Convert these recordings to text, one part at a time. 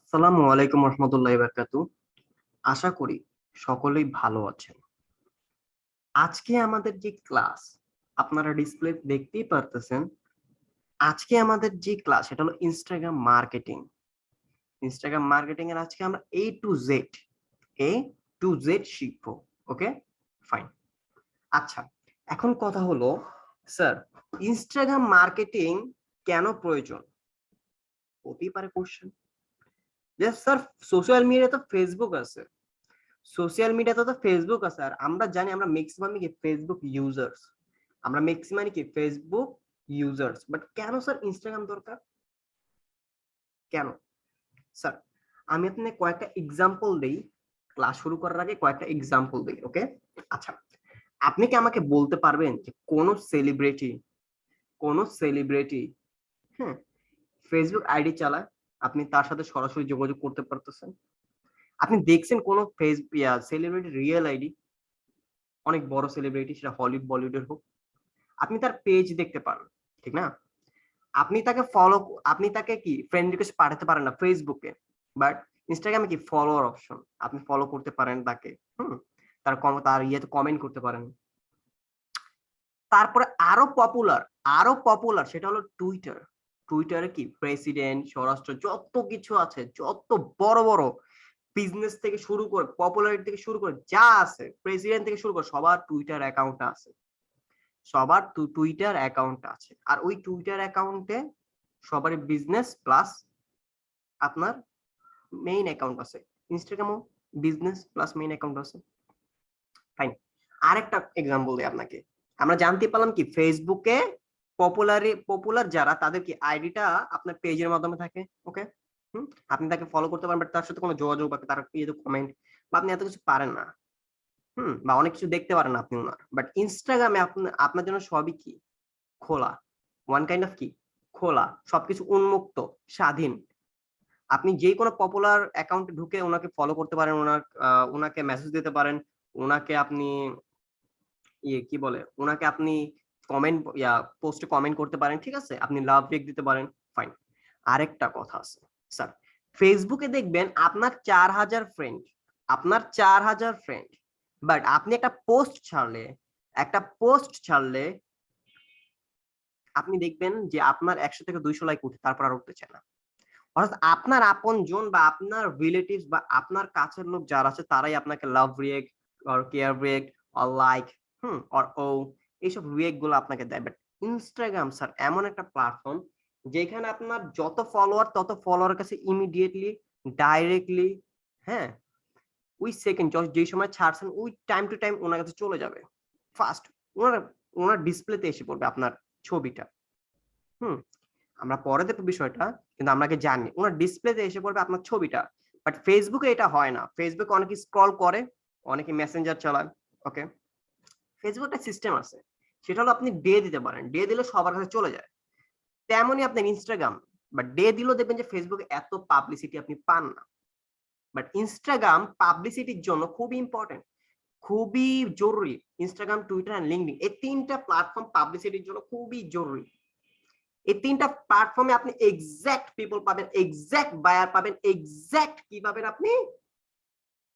আসসালামু আলাইকুম রহমতুল্লাহি বারাকাতু। আশা করি সকলেই ভালো আছেন। আজকে আমাদের যে ক্লাস আপনারা ডিসপ্লে দেখতেই পারতেছেন। আজকে আমাদের যে ক্লাস সেটা হলো ইনস্টাগ্রাম মার্কেটিং। ইনস্টাগ্রাম মার্কেটিং এর আজকে আমরা এ টু জেড শিখবো। ওকে, ফাইন। আচ্ছা, এখন কথা হলো স্যার, ইনস্টাগ্রাম মার্কেটিং কেন প্রয়োজন? হতেই পারে কোশ্চেন যে স্যার সোশ্যাল মিডিয়া তো ফেসবুক আছে, সোশ্যাল মিডিয়াতে তো ফেসবুক আছে, আর আমরা জানি আমরা ম্যাক্সিমামই কি ফেসবুক ইউজার্স, আমরা ম্যাক্সিমামই কি ফেসবুক ইউজার্স, বাট কেন স্যার ইনস্টাগ্রাম দরকার? কেন স্যার? আমি আপনাকে কয়েকটা এক্সাম্পল দেই, ক্লাস শুরু করার আগে কয়েকটা এক্সাম্পল দেই। ওকে, আচ্ছা, আপনি কি আমাকে বলতে পারবেন যে কোন সেলিব্রিটি হ্যাঁ ফেসবুক আইডি চালায়, আপনি তার সাথে সরাসরি যোগাযোগ করতে পারতেছেন? আপনি দেখছেন কোন সেলিব্রিটি রিয়েল আইডি, অনেক বড় সেলিব্রিটি, সেটা হলিউড বলিউডের হোক, আপনি তার পেজ দেখতে পারেন, ঠিক না? আপনি তাকে আপনি তাকে কি ফ্রেন্ড রিকোয়েস্ট পাঠাতে পারেন না ফেসবুকে, বাট ইনস্টাগ্রামে কি ফলোয়ার অপশন, আপনি ফলো করতে পারেন তাকে। হুম, তার ইয়েতে কমেন্ট করতে পারেন। তারপরে আরো পপুলার সেটা হলো টুইটার। টুইটারে কি প্রেসিডেন্ট, স্বরাষ্ট্র, যত কিছু আছে, যত বড় বড় বিজনেস থেকে শুরু করে পপুলারিটি থেকে শুরু করে যা আছে, প্রেসিডেন্ট থেকে শুরু করে সবার টুইটার অ্যাকাউন্ট আছে। আর ওই টুইটার অ্যাকাউন্টে সবারই বিজনেস প্লাস আপনার মেইন অ্যাকাউন্ট আছে। ইনস্টাগ্রামও বিজনেস প্লাস মেইন অ্যাকাউন্ট আছে। ফাইন, আরেকটা এক্সাম্পল দিই আপনাকে। আমরা জানতে পারলাম কি ফেসবুকে পপুলার যারা, তাদের কি আইডিটা আপনার পেজের মাধ্যমে থাকে। ওকে, আপনি তাকে ফলো করতে পারেন, বাট তার সাথে কোনো যোগাযোগ বা তার কমেন্ট বা আপনি এত কিছু পারেন না। বা অনেক কিছু দেখতে পারেন আপনি ওনার, বাট ইনস্টাগ্রামে আপনার জন্য সবই কি খোলা, ওয়ান কাইন্ড অফ কি খোলা, সবকিছু উন্মুক্ত, স্বাধীন। আপনি যে কোনো পপুলার অ্যাকাউন্টে ঢুকে ওনাকে ফলো করতে পারেন, ওনাকে মেসেজ দিতে পারেন, ওনাকে আপনি কি বলে, ওনাকে আপনি পোস্টে কমেন্ট করতে পারেন, ঠিক আছে, আপনি লাভ রেক দিতে পারেন। ফাইন, আরেকটা কথা আছে স্যার, ফেসবুকে দেখবেন আপনার 4000 ফ্রেন্ড, বাট আপনি একটা পোস্ট ছাড়লে আপনি দেখবেন যে আপনার 100 থেকে 200 লাইক উঠে, তারপর আর উঠতে চায় না। অর্থাৎ আপনার আপনজন বা আপনার রিলেটিভস বা আপনার কাছের লোক যারা আছে, তারাই আপনাকে love react or care react or like or এইসব রিয়েক্ট গুলো আপনাকে দেয়। বাট ইনস্টাগ্রাম স্যার এমন একটা প্ল্যাটফর্ম যেখানে আপনার যত ফলোয়ার তত ফলোয়ারের কাছে ইমিডিয়েটলি, ডাইরেক্টলি, হ্যাঁ, ওই সেকেন্ড যেই সময় ছাড়ছেন ওই টাইম টু টাইম ওনার কাছে চলে যাবে ফার্স্ট। ওনার ওনার ডিসপ্লেতে এসে পড়বে আপনার ছবিটা। হুম, আমরা পরে দেখবো বিষয়টা, কিন্তু আমরা আগে জানি ওনার ডিসপ্লেতে এসে পড়বে আপনার ছবিটা। বাট ফেসবুকে এটা হয় না। ফেসবুকে অনেকে স্ক্রল করে, অনেকে মেসেঞ্জার চালায়। ওকে, ফেসবুক একটা সিস্টেম আছে, সেটা হলো আপনি ডে দিতে পারেন, ডে দিলে সবার কাছে চলে যায়। তেমনই আপনার ইনস্টাগ্রাম, বাট ডে দিলেও দেখবেন যে ফেসবুকে এত পাবলিসিটি আপনি পান না। বাট ইনস্টাগ্রাম পাবলিসিটির জন্য খুবই ইম্পর্টেন্ট, খুবই জরুরি। ইনস্টাগ্রাম, টুইটার এন্ড লিঙ্কডইন, এই তিনটা প্ল্যাটফর্ম পাবলিসিটির জন্য খুবই জরুরি। এই তিনটা প্ল্যাটফর্মে আপনি এক্সাক্ট পিপল পাবেন, এক্সাক্ট বায়ার পাবেন, এক্সাক্ট কি পাবেন আপনি,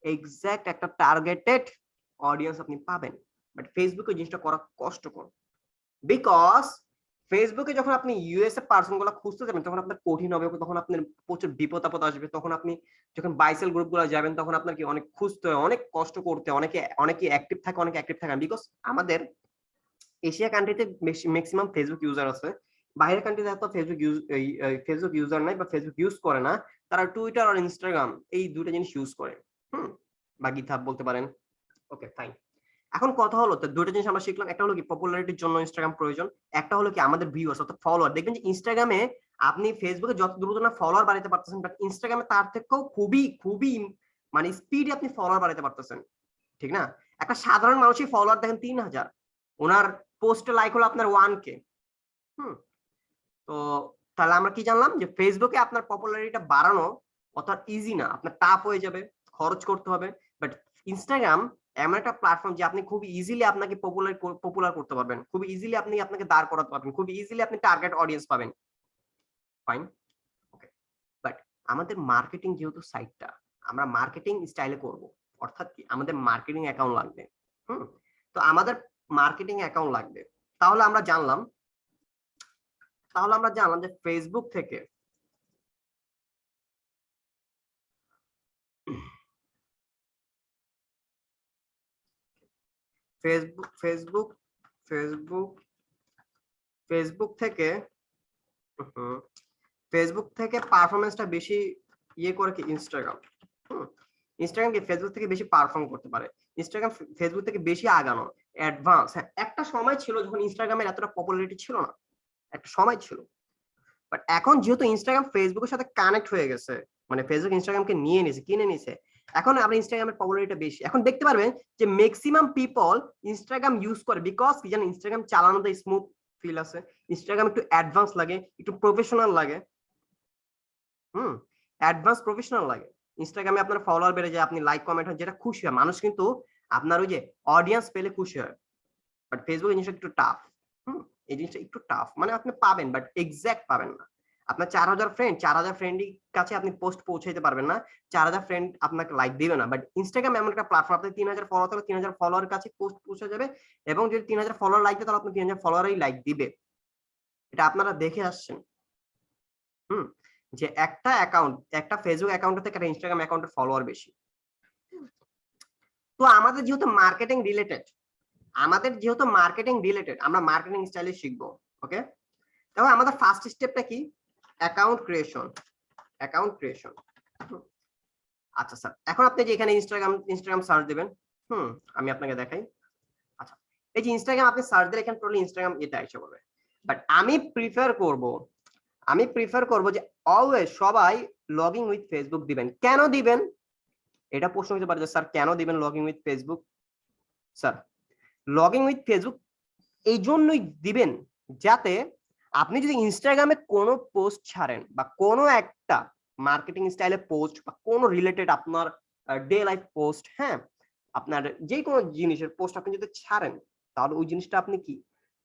এক্সাক্ট একটা টার্গেটেড অডিয়েন্স আপনি পাবেন। বাট ফেসবুকে জিনিসটা করা কষ্টকর, বিকজ ফেসবুকে যখন আপনি ইউএসএ পার্সন গুলো খুঁজতে যাবেন তখন আপনার কঠিন হবে, তখন আপনার প্রচুর বিপদ আপদ আসবে। তখন আপনি যখন বাইসেল গ্রুপ গুলো যাবেন তখন আপনার কি অনেক খুঁজতে হয়, অনেক কষ্ট করতে হয়। অনেকে অ্যাক্টিভ থাকে, অনেকে অ্যাক্টিভ থাকে না, বিকজ আমাদের এশিয়া কান্ট্রিতে ম্যাক্সিমাম ফেসবুক ইউজার আছে। বাইরের কান্ট্রিতে এত ফেসবুক ইউজার নাই বা ফেসবুক ইউজ করে না, তারা টুইটার আর ইনস্টাগ্রাম এই দুটো জিনিস ইউজ করে, বা গিটহাব বলতে পারেন। ওকে, ফাইন। এখন কথা হলো, তো দুটো জিনিস আমরা শিখলাম, একটা হলো কি পপুলারিটির জন্য ইনস্টাগ্রাম প্রয়োজন, একটা হলো কি আমাদের ভিউয়ার্স অর্থাৎ ফলোয়ার। দেখবেন যে ইনস্টাগ্রামে আপনি ফেসবুকে যত দ্রুত না ফলোয়ার বাড়াতে পারতেছেন, বাট ইনস্টাগ্রামে তার থেকেও খুবই খুবই মানে স্পিডে আপনি ফলোয়ার বাড়াতে পারতেছেন, ঠিক না? একটা সাধারণ মানুষই ফলোয়ার দেখেন 3000, ওনার পোস্টে লাইক হলো আপনার 1K। তো তাহলে আমরা কি জানলাম যে ফেসবুকে আপনার পপুলারিটিটা বাড়ানো অত ইজি না, আপনার টাফ হয়ে যাবে, খরচ করতে হবে। বাট ইনস্টাগ্রাম এমন একটা প্ল্যাটফর্ম যে আপনি খুব ইজিলি আপনাকে পপুলার করতে পারবেন, খুব ইজিলি আপনাকে দাঁড় করাতে পারবেন, খুব ইজিলি আপনি টার্গেট অডিয়েন্স পাবেন। Fine, okay. বাট আমাদের মার্কেটিং যেহেতু সাইটটা আমরা মার্কেটিং স্টাইলে করব, অর্থাৎ কি আমাদের মার্কেটিং অ্যাকাউন্ট লাগবে। তো আমাদের মার্কেটিং অ্যাকাউন্ট লাগবে। তাহলে আমরা জানলাম যে ফেসবুক থেকে ফেসবুক ফেসবুক ফেসবুক ফেসবুক থেকে ফেসবুক থেকে পারফরমেন্সটা বেশি ইয়ে করে কি ইনস্টাগ্রাম। ইনস্টাগ্রাম কি ফেসবুক থেকে বেশি পারফর্ম করতে পারে, ইনস্টাগ্রাম ফেসবুক থেকে বেশি আগানো, অ্যাডভান্স। হ্যাঁ, একটা সময় ছিল যখন ইনস্টাগ্রামের এতটা পপুলারিটি ছিল না, একটা সময় ছিল। বাট এখন যেহেতু ইনস্টাগ্রাম ফেসবুকের সাথে কানেক্ট হয়ে গেছে, মানে ফেসবুক ইনস্টাগ্রামকে নিয়ে নিছে, কিনে নিছে, এখন আমরা ইনস্টাগ্রামের পপুলারিটি বেশি। এখন দেখতে পারবেন যে ম্যাক্সিমাম পিপল ইনস্টাগ্রাম ইউজ করে বিকজ কি জানেন, ইনস্টাগ্রাম চালানোতে স্মুথ ফিল আছে, ইনস্টাগ্রাম একটু অ্যাডভান্স লাগে, একটু প্রফেশনাল লাগে। অ্যাডভান্স প্রফেশনাল লাগে। ইনস্টাগ্রামে আপনার ফলোয়ার বেড়ে যায়, আপনি লাইক কমেন্ট হয়, যেটা খুশি হয় মানুষ, কিন্তু আপনার ওই যে অডিয়েন্স পেলে খুশি হয়। বাট ফেসবুক জিনিসটা একটু টাফ। এই জিনিসটা একটু টাফ, মানে আপনি পাবেন বাট এক্সাক্ট পাবেন না। আপনার 4000 ফ্রেন্ডের কাছে আপনি পোস্ট পৌঁছাইতে পারবেন না, 4000 ফ্রেন্ড আপনাকে লাইক দিবে না। বাট ইনস্টাগ্রাম এমন একটা প্ল্যাটফর্ম, আপনি 3000 ফলোয়ার থাকলে 3000 ফলোয়ারের কাছে পোস্ট পৌঁছে যাবে, এবং যদি 3000 ফলোয়ার লাইক দেয় তাহলে আপনি 3000 ফলোয়ারই লাইক দিবে। এটা আপনারা দেখে আসছেন। যে একটা অ্যাকাউন্ট, একটা ফেসবুক অ্যাকাউন্ট থেকে একটা ইনস্টাগ্রাম অ্যাকাউন্টের ফলোয়ার বেশি। তো আমাদের যেহেতু মার্কেটিং রিলেটেড, আমরা মার্কেটিং স্টাইলে শিখবো। ওকে, তাহলে আমাদের ফার্স্ট স্টেপটা কি? Account creation. আচ্ছা স্যার, এখন আপনি যে এখানে ইনস্টাগ্রাম সার্চ দিবেন, আমি আপনাকে দেখাই। আচ্ছা, এই যে ইনস্টাগ্রাম আপনি সার্চ দিলে এখানে টোটালি ইনস্টাগ্রাম এটা এসে পড়বে। বাট আমি প্রিফার করব যে অলওয়েজ সবাই লগইন উইথ ফেসবুক দিবেন। কেন দিবেন? এটা প্রশ্ন হতে পারে যে স্যার কেন দিবেন login with Facebook? Sir, login with Facebook এই জন্যই দিবেন যাতে আপনি যদি ইনস্টাগ্রামে কোনো পোস্ট ছাড়েন বা কোনো একটা মার্কেটিং স্টাইলে পোস্ট বা কোনো রিলেটেড আপনার ডে লাইফ পোস্ট, হ্যাঁ, আপনার যে কোনো জিনিসের পোস্ট আপনি যদি ছাড়েন, তাহলে ওই জিনিসটা আপনি কি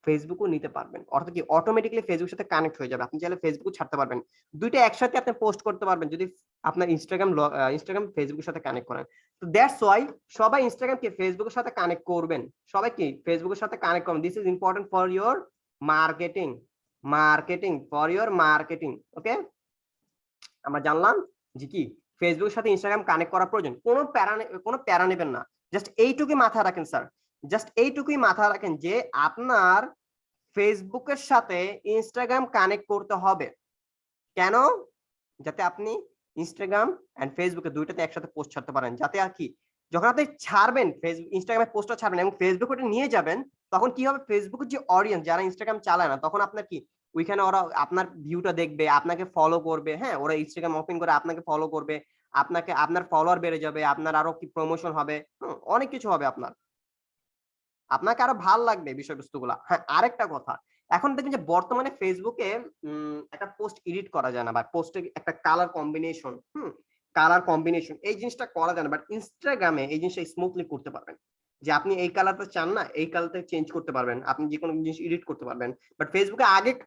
ফেসবুকও নিতে পারবেন, অর্থাৎ কি অটোমেটিক্যালি ফেসবুকের সাথে কানেক্ট হয়ে যাবে। আপনি চাইলে ফেসবুকও ছাড়তে পারবেন, দুইটা একসাথে আপনি পোস্ট করতে পারবেন যদি আপনার ইনস্টাগ্রাম ফেসবুকের সাথে কানেক্ট করেন। তো দ্যাটস ওয়াই সবাই ইনস্টাগ্রামকে ফেসবুকের সাথে কানেক্ট করবেন, সবাই কি ফেসবুকের সাথে কানেক্ট করবেন। This is important for your marketing. Okay, আমরা জানলাম যে কি ফেসবুকের সাথে ইনস্টাগ্রাম কানেক্ট করা প্রয়োজন, কোনো প্যারা নেবেন না। জাস্ট এইটুকুই মাথায় রাখেন স্যার, যে আপনার ফেসবুকের সাথে ইনস্টাগ্রাম কানেক্ট করতে হবে। কেন? যাতে আপনি ইনস্টাগ্রাম এন্ড ফেসবুকে দুইটাতে একসাথে পোস্ট ছাড়তে পারেন, যাতে আর কি যখন আপনি ছাড়বেন ফেসবুক ইনস্টাগ্রামে পোস্টটা ছাড়বেন এবং ফেসবুকে ওটা নিয়ে যাবেন, তখন কি হবে, ফেসবুকের যে অডিয়েন্স যারা ইনস্টাগ্রাম চালায় না, তখন আপনার কি ওইখানে ওরা আপনার ভিউটা দেখবে, আপনাকে ফলো করবে। হ্যাঁ, ওরা ইনস্টাগ্রাম ওপেন করে আপনাকে ফলো করবে, আপনার ফলোয়ার বেড়ে যাবে, আপনার আরো কি প্রমোশন হবে, অনেক কিছু হবে, আপনাকে আরো ভাল লাগবে বিষয়বস্তুগুলা। হ্যাঁ, আরেকটা কথা, এখন দেখবেন যে বর্তমানে ফেসবুকে একটা পোস্ট এডিট করা যায় না, বা পোস্টে একটা কালার কম্বিনেশন এই জিনিসটা করা যায় না। বাট ইনস্টাগ্রামে এই জিনিসটা স্মুথলি করতে পারবেন, যে আপনি এই কালারটা চান না, এই কালারটা চেঞ্জ করতে পারবেন, আপনি যে কোনো জিনিস এডিট করতে পারবেন। বাট ফেসবুকে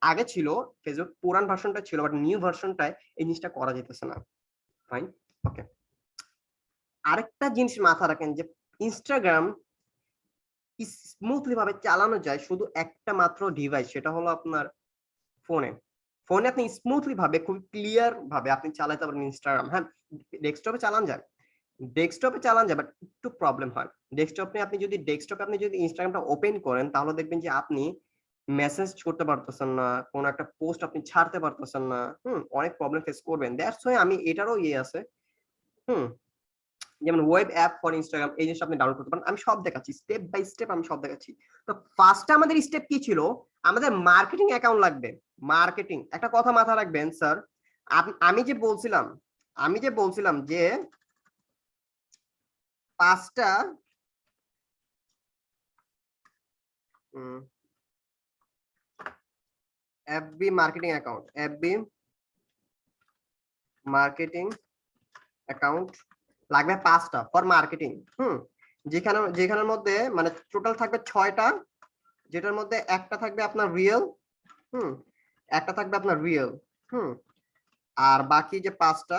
আগে ছিল, ফেসবুক পুরান ভার্সনটা ছিল, বাট নিউ ভার্সনটায় এই জিনিসটা করা যেতেছে না। ফাইন, ওকে। আরেকটা জিনিস মাথায় রাখেন যে ইনস্টাগ্রাম স্মুথলি ভাবে চালানো যায় শুধু একটা মাত্র ডিভাইস, সেটা হলো আপনার ফোনে আপনি স্মুথলি ভাবে, খুব ক্লিয়ার ভাবে আপনি চালাতে পারেন ইনস্টাগ্রাম। হ্যাঁ, ডেস্কটপে চালান যায়, বাট একটু প্রবলেম হয়। আপনি যদি ইনস্টাগ্রামটা ওপেন করেন, তাহলে দেখবেন যে আপনি মেসেজ করতে পারতেছেন না, কোন একটা পোস্ট আপনি ছাড়তে পারতেছেন না, অনেক প্রবলেম ফেস করবেন। দ্যাটস ওয়াই আমি এটারও আছে, যেমন ওয়েব অ্যাপ ফর ইনস্টাগ্রাম, এই জিনিসটা আপনি ডাউনলোড করতে পারেন। আমি সব দেখাচ্ছি, স্টেপ বাই স্টেপ আমি সব দেখাচ্ছি। তো ফার্স্টে আমাদের স্টেপ কি ছিল? আমাদের মার্কেটিং অ্যাকাউন্ট লাগবে। মার্কেটিং, একটা কথা মাথায় রাখবেন স্যার, আমি যে বলছিলাম যে 5টা এফবি মার্কেটিং অ্যাকাউন্ট লাগবে 5টা ফর মার্কেটিং। যেখানের মধ্যে মানে টোটাল থাকবে 6টা, যেটার মধ্যে একটা থাকবে আপনার রিয়েল, একটা থাকবে আপনার রিয়েল, আর বাকি যে 5টা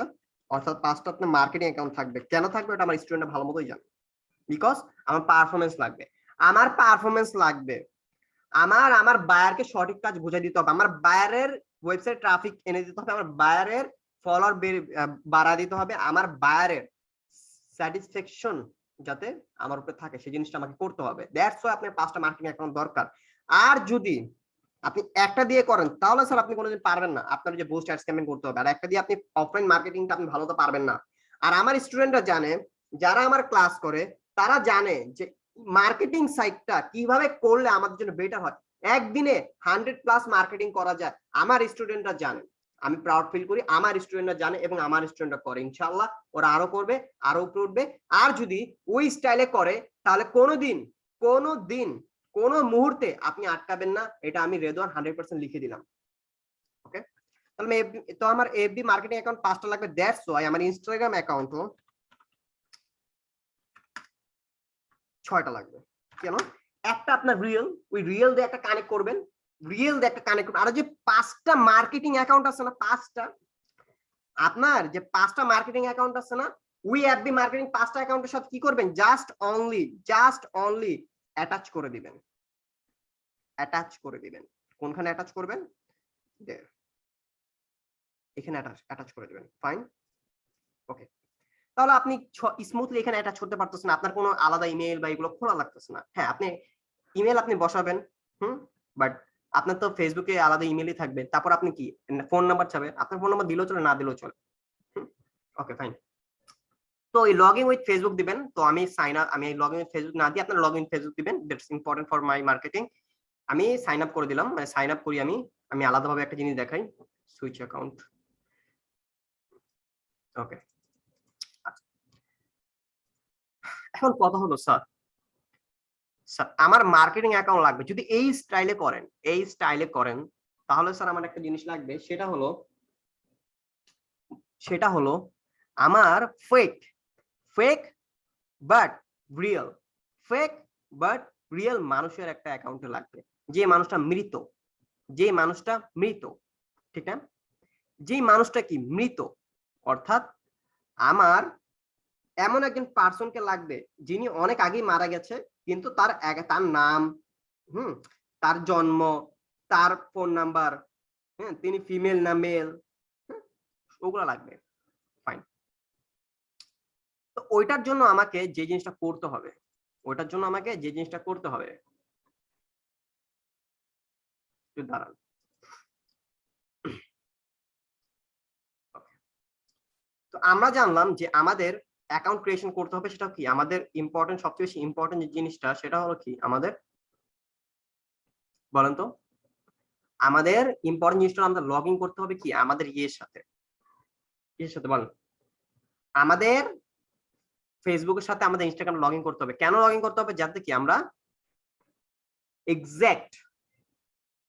অর্থাৎ 5টা আপনার মার্কেটিং অ্যাকাউন্ট থাকবে। কেন থাকবে ওটা আমার স্টুডেন্টরা ভালো মতোই জানে। বিকজ আমার পারফরম্যান্স লাগবে। আমার বায়ারকে সঠিক কাজ বুঝাই দিতে হবে। আমার বায়ারের ওয়েবসাইট ট্রাফিক এনে দিতে হবে। আমার বায়ারের ফলোয়ার বাড়া দিতে হবে। আমার বায়ারের স্যাটিসফ্যাকশন যাতে আমার উপরে থাকে সেই জিনিসটা আমাকে করতে হবে। দ্যাটস ওয়াই আপনার 5টা মার্কেটিং অ্যাকাউন্ট দরকার। আর যদি আপনি একটা দিয়ে করেন তাহলে স্যার আপনি কোনোদিন পারবেন না। আপনার যে বুস্ট অ্যাডস ক্যাম্পেইন করতে হবে। আর একটা দিয়ে আপনি অফলাইন মার্কেটিংটা আপনি ভালো তো পারবেন না। আর আমার স্টুডেন্টরা জানে, যারা আমার ক্লাস করে তারা জানে যে মার্কেটিং সাইটটা কিভাবে করলে আমাদের জন্য বেটার হয়। একদিনে 100+ মার্কেটিং করা যায়। আমার স্টুডেন্টরা জানে। আমি প্রাউড ফিল করি, আমার স্টুডেন্টরা জানে এবং আমার স্টুডেন্টরা করে। ইনশাআল্লাহ ওরা আরো করবে, আরো উপরে উঠবে। আর যদি ওই স্টাইলে করে তাহলে কোনোদিন কোন মুহূর্তে আপনি আটকাবেন না। এটা আমি রেদওয়ান 100% লিখে দিলাম। ওকে, তাহলে তো আমার এফবি মার্কেটিং অ্যাকাউন্ট 5টা লাগবে। দ্যাটস ওয়াই আমার ইনস্টাগ্রাম অ্যাকাউন্টও 6টা লাগবে। কেন? একটা আপনার রিয়েল, ওই রিয়েল দিয়ে একটা কানেক্ট করবেন, আর যে 5টা মার্কেটিং অ্যাকাউন্ট আছে না, আপনার যে 5টা মার্কেটিং অ্যাকাউন্ট আছে না, ওই এফবি মার্কেটিং 5টা অ্যাকাউন্টের সাথে কি করবেন, জাস্ট অনলি অ্যাটাচ করে দিবেন। কোনখানে অ্যাটাচ করবেন? এখানে অ্যাটাচ করে দিবেন। ফাইন, ওকে। তাহলে আপনি স্মুথলি এখানে অ্যাটাচ করতে পারতেছেন। আপনার কোনো আলাদা ইমেল বা এগুলো খোলা লাগতেছে না। হ্যাঁ, আপনি ইমেল আপনি বসাবেন, বাট আপনার তো ফেসবুকে আলাদা ইমেলই থাকবে। তারপর আপনি কি ফোন নাম্বার চাবে, আপনার ফোন নাম্বার দিলেও চলে, না দিলেও চলে। ওকে, ফাইন। তো এই লগ ইন উইথ ফেসবুক দিবেন। তো আমি লগ ইন উইথ ফেসবুক না দিয়ে আপনার লগ ইন ফেসবুক দিবেন। That's important for my marketing. আমি সাইন আপ করে দিলাম। মানে সাইন আপ করি আমি আলাদাভাবে একটা জিনিস দেখাই, সুইচ অ্যাকাউন্ট। ওকে, এখন কথা হলো স্যার আমার মার্কেটিং অ্যাকাউন্ট লাগবে। যদি এই স্টাইলে করেন তাহলে স্যার আমার একটা জিনিস লাগবে, সেটা হলো আমার ফেক বাট রিয়েল মানুষের একটা অ্যাকাউন্টে লাগবে। যে মানুষটা মৃত, ঠিক না? যে মানুষটা কি মৃত, অর্থাৎ আমার এমন একজন পার্সনকে লাগবে যিনি অনেক আগেই মারা গেছে, কিন্তু তার নাম, তার জন্ম, তার ফোন নাম্বার, তিনি ফিমেল না মেল, ওগুলা লাগবে। ফাইন। তো ওইটার জন্য আমাকে যে জিনিসটা করতে হবে, একটু দাঁড়ান। তো আমরা জানলাম যে আমাদের অ্যাকাউন্ট ক্রিয়েশন করতে হবে। সেটা কি আমাদের সবচেয়ে বেশি ইম্পর্টেন্ট যে জিনিসটা, সেটা হলো কি আমাদের, বলেন তো? আমাদের ইম্পর্টেন্ট জিনিসটা আমাদের লগ ইন করতে হবে কি আমাদের ইয়ের সাথে বলেন। আমাদের ফেসবুকের সাথে আমাদের ইনস্টাগ্রাম লগ ইন করতে হবে। কেন লগ ইন করতে হবে? যাতে কি আমরা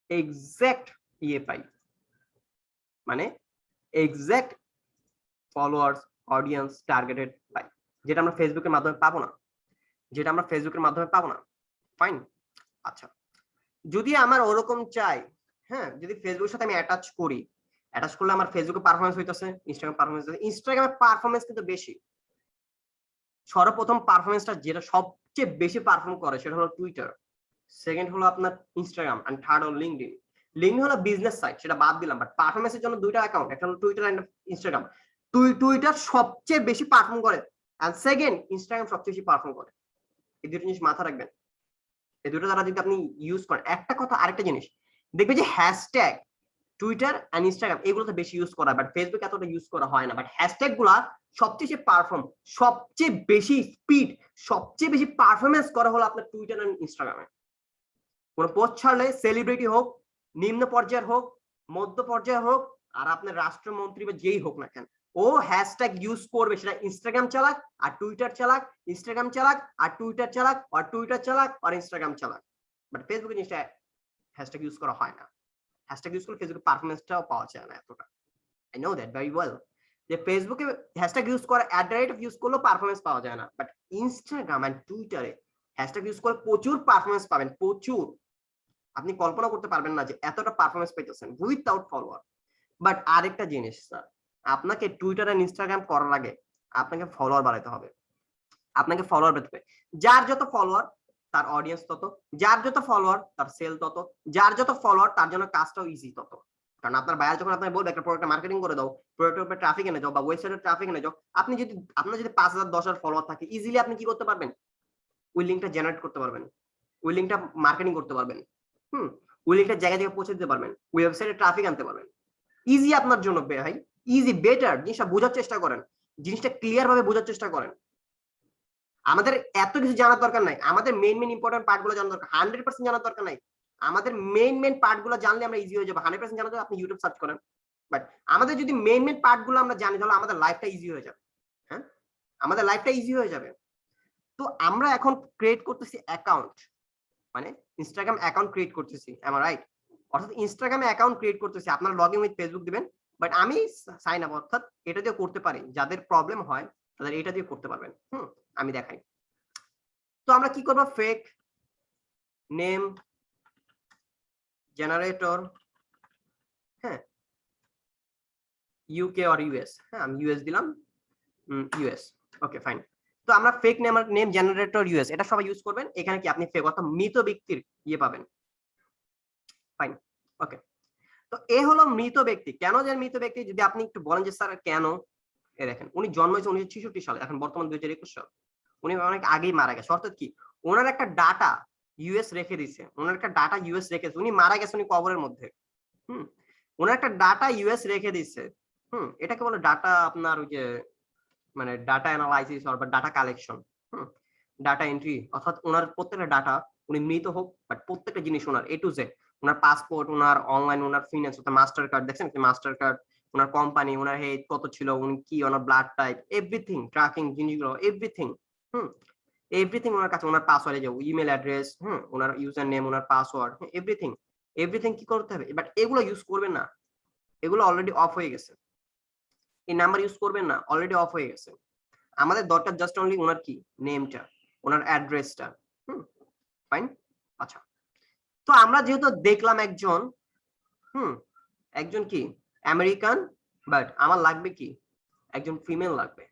এক্সাক্ট ইয়ে পাই, মানে এক্সাক্ট ফলোয়ার্স, অডিয়েন্স টার্গেটেড পাই, যেটা আমরা ফেসবুকের মাধ্যমে পাবো না। ফাইন। আচ্ছা, যদি আমার ওরকম চাই, যদি ফেসবুকের সাথে আমি অ্যাটাচ করলে আমার ফেসবুকে পারফরমেন্স হইতেছে, ইনস্টাগ্রামের পারফরমেন্স কিন্তু বেশি। সর্বপ্রথম পারফরমেন্সটা যেটা সবচেয়ে বেশি পারফর্ম করে সেটা হলো টুইটার, সেকেন্ড হলো আপনার ইনস্টাগ্রাম, এন্ড থার্ড হলো লিঙ্কডইন হলো বিজনেস সাইট, সেটা বাদ দিলাম। বাট পারফরমেন্সের জন্য 2টা অ্যাকাউন্ট, একটা হলো টুইটার এন্ড ইনস্টাগ্রাম। টুইটার সবচেয়ে বেশি পারফর্ম করে, এন্ড সেকেন্ড ইনস্টাগ্রাম সবচেয়ে বেশি পারফর্ম করে। এই দুটো জিনিস মাথা রাখবেন। এই দুটো দ্বারা যদি আপনি ইউজ করেন, একটা কথা, আরেকটা জিনিস দেখবে যে হ্যাশট্যাগ টুইটার এন্ড ইনস্টাগ্রাম এগুলোতে বেশি ইউজ করা, বাট ফেসবুক এতটা ইউজ করা হয় না। বাট হ্যাশট্যাগ গুলা সবচেয়ে পারফর্ম, সবচেয়ে বেশি স্পিড, সবচেয়ে বেশি পারফরমেন্স করা হলো আপনার টুইটার এন্ড ইনস্টাগ্রামে। কোন পোস্ট ছাড়লে, সেলিব্রিটি হোক, নিম্ন পর্যায়ের হোক, মধ্য পর্যায়ের হোক, আর আপনার রাষ্ট্রমন্ত্রী বা যেই হোক না কেন, ও হ্যাশট্যাগ ইউজ করবে। সেটা ইনস্টাগ্রাম চালাক আর টুইটার চালাক, ইনস্টাগ্রাম চালাক আর টুইটার চালাক, আর টুইটার চালাক আর ইনস্টাগ্রাম চালাক। বাট ফেসবুকে জিনিসটা হ্যাশট্যাগ ইউজ করা হয় না। হ্যাশট্যাগ ইউজ করলে ফেসবুকে পারফরমেন্সটাও পাওয়া যায় না এতটা। I know that very well, যে ফেসবুকে হ্যাশট্যাগ ইউজ করা ইউজ করলেও পারফরমেন্স পাওয়া যায় না। বাট ইনস্টাগ্রাম এন্ড টুইটারে হ্যাশট্যাগ ইউজ করে প্রচুর পারফরমেন্স পাবেন, প্রচুর। আপনি কল্পনা করতে পারবেন না যে এতটা পারফরমেন্স পাইতেছেন উইথআউট ফলোয়ার। বাট আরেকটা জিনিস স্যার, আপনাকে টুইটার আর ইনস্টাগ্রাম করার আগে আপনাকে ফলোয়ার বাড়াইতে হবে। আপনাকে ফলোয়ার বাড়াতে হবে। যার যত ফলোয়ার তার অডিয়েন্স তত, যার যত ফলোয়ার তার সেল তত, যার যত ফলোয়ার তার জন্য কাজটাও ইজি তত। কারণ আপনার বায়ার যখন আপনাকে বলবে একটা প্রোডাক্ট মার্কেটিং করে দাও, প্রোডাক্টের উপরে ট্রাফিক এনে দাও বা ওয়েবসাইটের ট্রাফিক এনে দাও, আপনি যদি আপনার যদি 5,000 10,000 ফলোয়ার থাকে, ইজিলি আপনি কি করতে পারবেন? ওই লিঙ্কটা জেনারেট করতে পারবেন, ওই লিঙ্কটা মার্কেটিং করতে পারবেন, ওই লিঙ্কটা জায়গা থেকে পৌঁছে দিতে পারবেন, ওই ওয়েবসাইটে ট্রাফিক আনতে পারবেন। ইজি আপনার জন্য ভাই, ইজি, বেটার। জিনিসটা বোঝার চেষ্টা করেন, জিনিসটা ক্লিয়ার ভাবে বোঝার চেষ্টা করেন। আমাদের এত কিছু জানার দরকার নাই, আমাদের মেইন ইম্পর্টেন্ট পার্ট গুলো জানার দরকার। 100% জানার দরকার নাই, আমাদের মেইন পার্ট গুলো জানলে আমরা ইজি হয়ে যাবো। 100% জানার জন্য আপনি ইউটিউব সার্চ করেন, বাট আমাদের যদি মেইন পার্ট গুলো আমরা জানি তাহলে আমাদের লাইফটা ইজি হয়ে যাবে। হ্যাঁ, আমাদের লাইফটা ইজি হয়ে যাবে। তো আমরা এখন ক্রিয়েট করতেছি অ্যাকাউন্ট, মানে ইনস্টাগ্রাম অ্যাকাউন্ট ক্রিয়েট করতেছি, এম আই রাইট? অর্থাৎ ইনস্টাগ্রামে অ্যাকাউন্ট ক্রিয়েট করতেছি, আপনারা লগ ইন উইথ ফেসবুক দিবেন, বাট আমি সাইন আপ অর্থাৎ এটা দিয়ে করতে পারি। যাদের প্রবলেম হয় তাদের এটা দিয়ে করতে পারবেন। আমি দেখাই। তো আমরা কি করব? ফেক নেম জেনারেটর, হ্যাঁ, ইউকে অর ইউএস। হ্যাঁ, আমি ইউএস দিলাম, ইউএস, ওকে ফাইন। তো আমরা ফেক নেম জেনারেটর ইউএস, এটা সবাই ইউজ করবেন। এখানে কি আপনি ফেক অর্থাৎ মৃত ব্যক্তির ইয়ে পাবেন, ফাইন, ওকে। তো এ হলো মৃত ব্যক্তি। কেন যে মৃত ব্যক্তি, যদি আপনি একটু বলেন যে স্যার কেন, এ দেখেন উনি জন্ম হয়েছে 1966 সালে, এখন বর্তমান 2021 সাল, উনি অনেক আগেই মারা গেছে। অর্থাৎ কি, ওনার একটা ডাটা ইউএস রেখে দিছে, ওনার একটা ডাটা ইউএস রেখেছে, উনি মারা গেছে, উনি কবরের মধ্যে, ওনার একটা ডাটা ইউএস রেখে দিচ্ছে। এটাকে বলে ডাটা, আপনার ওই যে মানে ডাটা অ্যানালাইসিস বা ডাটা কালেকশন, ডাটা এন্ট্রি। অর্থাৎ ওনার প্রত্যেকটা ডাটা, উনি মৃত হোক বাট প্রত্যেকটা জিনিস ওনার এ to Z, owner passport, owner online, owner finance, owner master card, দেখছেন কি মাস্টার কার্ড, ওনার কোম্পানি, ওনার হেড কত ছিল, উনি কি, ওনার ব্লাড টাইপ, এভরিথিং, ট্র্যাকিং জিনিসগুলো, এভরিথিং, এভরিথিং ওনার কাছে, ওনার পাসওয়ার্ড, যে ইমেল অ্যাড্রেস, ওনার ইউজার নেম, ওনার পাসওয়ার্ড, এভরিথিং, এভরিথিং কি করতে হবে? বাট এগুলো ইউজ করবেন না, এগুলো অলরেডি অফ হয়ে গেছে। এই নাম্বার ইউজ করবেন না, অলরেডি অফ হয়ে গেছে। আমাদের দরকার জাস্ট অনলি ওনার কি নেমটা, ওনার অ্যাড্রেসটা, ফাইন। আচ্ছা, তো আমরা যেহেতু দেখলাম একজন একজন কি আমেরিকান, বাট আমার লাগবে কি একজন ফিমেল লাগবে।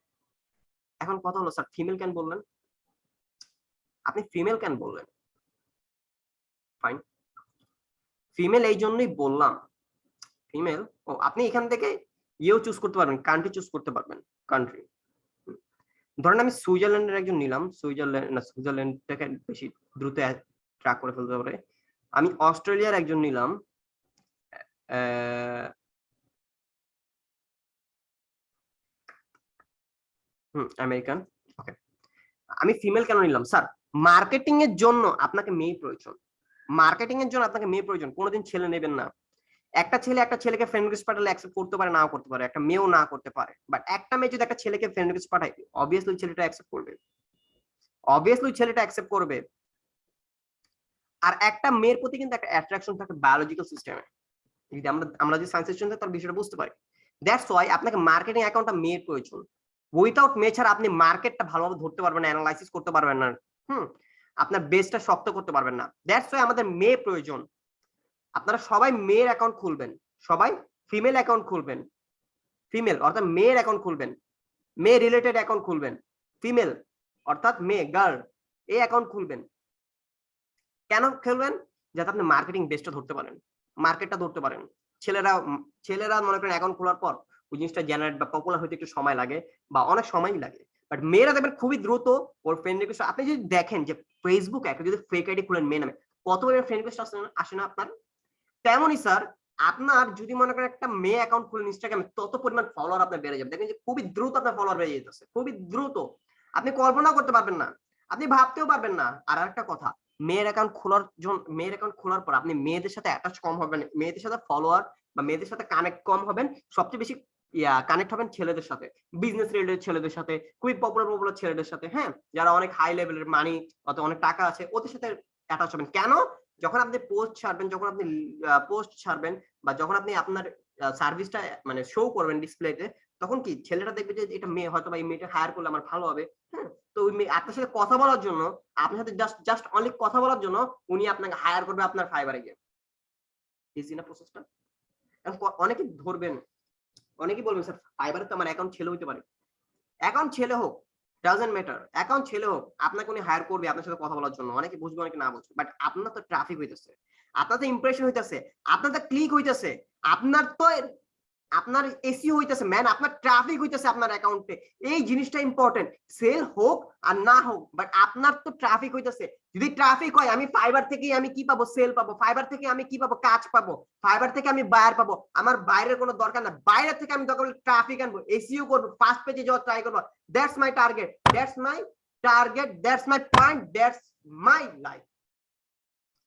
এখন কথা হলো স্যার ফিমেল কেন বললেন? আপনি ফিমেল কেন বললেন? ফাইন, ফিমেল এই জন্যই বললাম, ফিমেল, ও আপনি এখান থেকে ইয়েও চুজ করতে পারবেন, কান্ট্রি চুজ করতে পারবেন, কান্ট্রি। ধরেন আমি সুইজারল্যান্ডের একজন নিলাম, সুইজারল্যান্ডটাকে বেশি দ্রুত ট্র্যাক করে ফেলতে পারে। আমি অস্ট্রেলিয়ার একজন নিলাম, আমেরিকান, ওকে। আমি ফিমেল কেন নিলাম? স্যার মার্কেটিং এর জন্য আপনাকে মেয়ে প্রয়োজন, মার্কেটিং এর জন্য আপনাকে মেয়ে প্রয়োজন, কোনোদিন ছেলে নেবেন না। একটা ছেলেকে ফ্রেন্ড রিকোয়েস্ট পাঠালে অ্যাকসেপ্ট করতে পারে, নাও করতে পারে, একটা মেয়েও না করতে পারে, বাট একটা মেয়ে যদি একটা ছেলেকে ফ্রেন্ড রিকোয়েস্ট পাঠায়, অবভিয়াসলি ছেলেটা অ্যাকসেপ্ট করবে, অবভিয়াসলি ছেলেটা অ্যাকসেপ্ট করবে। আর একটা মেয়ের প্রতি কিন্তু একটা অ্যাট্রাকশন থাকে বায়োলজিক্যাল সিস্টেমে, যদি আমরা যদি সায়েন্স সিস্টেমে তার বিষয়টা বুঝতে পারি। দ্যাটস ওয়াই আপনাকে মার্কেটিং অ্যাকাউন্টটা মেয়ের প্রয়োজন। উইথাউট মেয়ে ছাড়া আপনি মার্কেটটা ভালোভাবে ধরতে পারবেন না, অ্যানালাইসিস করতে পারবেন না, আপনার বেসটা শক্ত করতে পারবেন না। দ্যাটস ওয়াই আমাদের মেয়ে প্রয়োজন। আপনারা সবাই মেয়ের অ্যাকাউন্ট খুলবেন, সবাই ফিমেল অ্যাকাউন্ট খুলবেন, ফিমেল অর্থাৎ মেয়ের অ্যাকাউন্ট খুলবেন, মেয়ে রিলেটেড অ্যাকাউন্ট খুলবেন, ফিমেল অর্থাৎ মেয়ে, গার্ল, এই অ্যাকাউন্ট খুলবেন। কেন খুলবেন? যাতে আপনি মার্কেটিং বেসটা ধরতে পারেন, মার্কেটটা ধরতে পারেন। ছেলেরা মনে করেন অ্যাকাউন্ট খোলার পর ওই জিনিসটা জেনারেট বা পপুলার হতে একটু সময় লাগে বা অনেক সময়ই লাগে, বাট মেয়েরা দেখবেন খুবই দ্রুত ওর ফ্রেন্ড রিকোয়েস্ট। আপনি যদি দেখেন যে ফেসবুক একটা যদি ফেক আইডি খুলেন মেয়ে নামে, কত ফ্রেন্ড রিকোয়েস্ট আসে না আপনার? তেমনই স্যার আপনার যদি মনে করেন একটা মেয়ে অ্যাকাউন্ট খুলেন ইনস্টাগ্রামে, তত পরিমাণ ফলোয়ার আপনার বেড়ে যাবে। দেখবেন যে খুবই দ্রুত আপনার ফলোয়ার বেড়ে যেতেছে, খুবই দ্রুত, আপনি কল্পনা করতে পারবেন না, আপনি ভাবতেও পারবেন না। আর একটা কথা, মেয়ের অ্যাকাউন্ট খোলার পর আপনি মেয়েদের সাথে অ্যাটাচ কম হবেন, মেয়েদের সাথে ফলোয়ার বা মেয়েদের সাথে কানেক্ট কম হবেন, সবচেয়ে বেশি কানেক্ট হবেন ছেলেদের সাথে, বিজনেস রিলেটেড ছেলেদের সাথে, খুবই পপুলার ছেলেদের সাথে, হ্যাঁ, যারা অনেক হাই লেভেলের মানি অথবা অনেক টাকা আছে, ওদের সাথে অ্যাটাচ হবেন। কেন? যখন আপনি পোস্ট ছাড়বেন বা যখন আপনি আপনার সার্ভিসটা মানে শো করবেন ডিসপ্লেতে, তখন কি ছেলেটা দেখবে যে এটা মেয়ে, হয়তো বা এই মেয়েটা হায়ার করলে আমার ভালো হবে, হ্যাঁ। তো ওই মেয়ে আপনার সাথে কথা বলার জন্য, আপনার সাথে জাস্ট অনলি কথা বলার জন্য উনি আপনাকে হায়ার করবে আপনার ফাইবারে গিয়ে। ইজি না প্রসেসটা? অনেকে ধরবেন অনেকেই বলবেন স্যার ফাইবারে তো আমার অ্যাকাউন্ট ছেলে হইতে পারে। অ্যাকাউন্ট ছেলে হোক, ডাজন্ট ম্যাটার। অ্যাকাউন্ট ছেলে হোক, আপনাকে উনি হায়ার করবে আপনার সাথে কথা বলার জন্য। অনেকে বুঝবে, অনেকে না বুঝবে। বাট আপনার তো ট্রাফিক হইতেছে। আপনার তো ইমপ্রেশন হইতেছে। আপনার তো ক্লিক হইতেছে। আপনার তো আপনার এসইও হইতেছে ম্যান, আপনার ট্রাফিক হইতেছে আপনার অ্যাকাউন্টে। এই জিনিসটা ইম্পর্টেন্ট। সেল হোক আর না হোক, বাট আপনার তো ট্রাফিক হইতেছে। যদি ট্রাফিক হয়, আমি ফাইবার থেকে আমি কি পাবো? সেল পাবো। ফাইবার থেকে আমি কি পাবো? কাজ পাবো। ফাইবার থেকে আমি বায়ার পাবো। আমার বাইরের কোনো দরকার না। বাইরে থেকে আমি দরকার হলে ট্রাফিক আনবো, এসইও করবো, ফার্স্ট পেজে যাওয়ার ট্রাই করবো। That's my target, that's my target, that's my point, that's my life.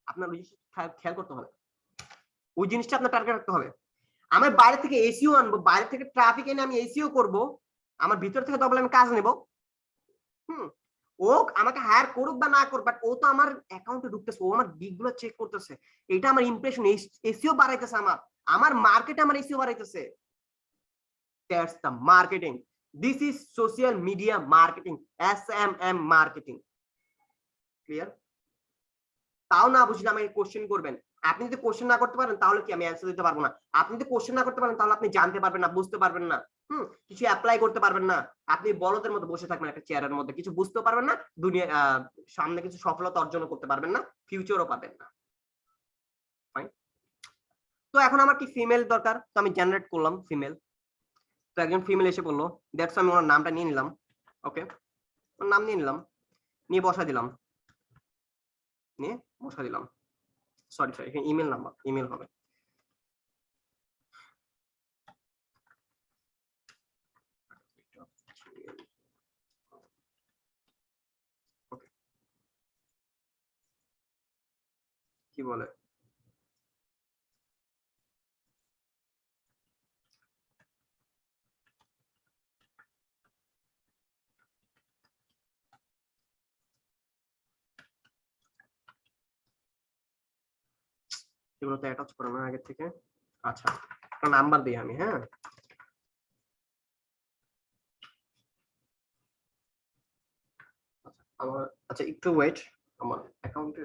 আপনার ওই জিনিসটা খেয়াল করতে হবে। ওই জিনিসটা আপনার টার্গেট রাখতে হবে। আমি বাইরে থেকে এসিও আনবো, বাইরে থেকে ট্রাফিক এনে আমি এসিও করব, আমার ভিতর থেকে দরকার আমি কাজ নেব। ও আমাকে হায়ার করুক বা না করুক, বাট ও তো আমার অ্যাকাউন্টে ঢুকতেছে, ও আমার দিকগুলো চেক করতেছে। এটা আমার ইমপ্রেশন, এসিও বাড়াইতেছে, আমার মার্কেটে আমার এসিও বাড়াইতেছে। That's the marketing. This is social media marketing, SMM marketing. Clear? তাও না বুঝলে আমাকে কোশ্চেন করবেন। আপনি যদি কোশ্চেন না করতে পারেন তাহলে কি আমি অ্যান্সার দিতে পারবো না। আপনি যদি কোশ্চেন না করতে পারেন তাহলে আপনি জানতে পারবেন না, বুঝতে পারবেন না, কিছু অ্যাপ্লাই করতে পারবেন না। আপনি বলদের মতো বসে থাকবেন একটা চেয়ারের মধ্যে, কিছু বুঝতে পারবেন না, দুনিয়া সামনে কিছু সফলতা অর্জন করতে পারবেন না, ফিউচারও পাবেন না। তো এখন আমার কি ফিমেল দরকার, তো আমি জেনারেট করলাম ফিমেল। তো একজন ফিমেল এসে বললো, দ্যাটস আমি ওনার নামটা নিয়ে নিলাম। ওকে, ওর নাম নিয়ে নিলাম, নিয়ে বসা দিলাম, নিয়ে বসা দিলাম। সরি এখানে ইমেল নাম্বার, ইমেল হবে। কি বলে, এগুলো তো অ্যাটাচ করে না আগে থেকে। আচ্ছা, একটা নাম্বার দিই আমি। হ্যাঁ, আমার আচ্ছা একটু ওয়েট, আমার অ্যাকাউন্টে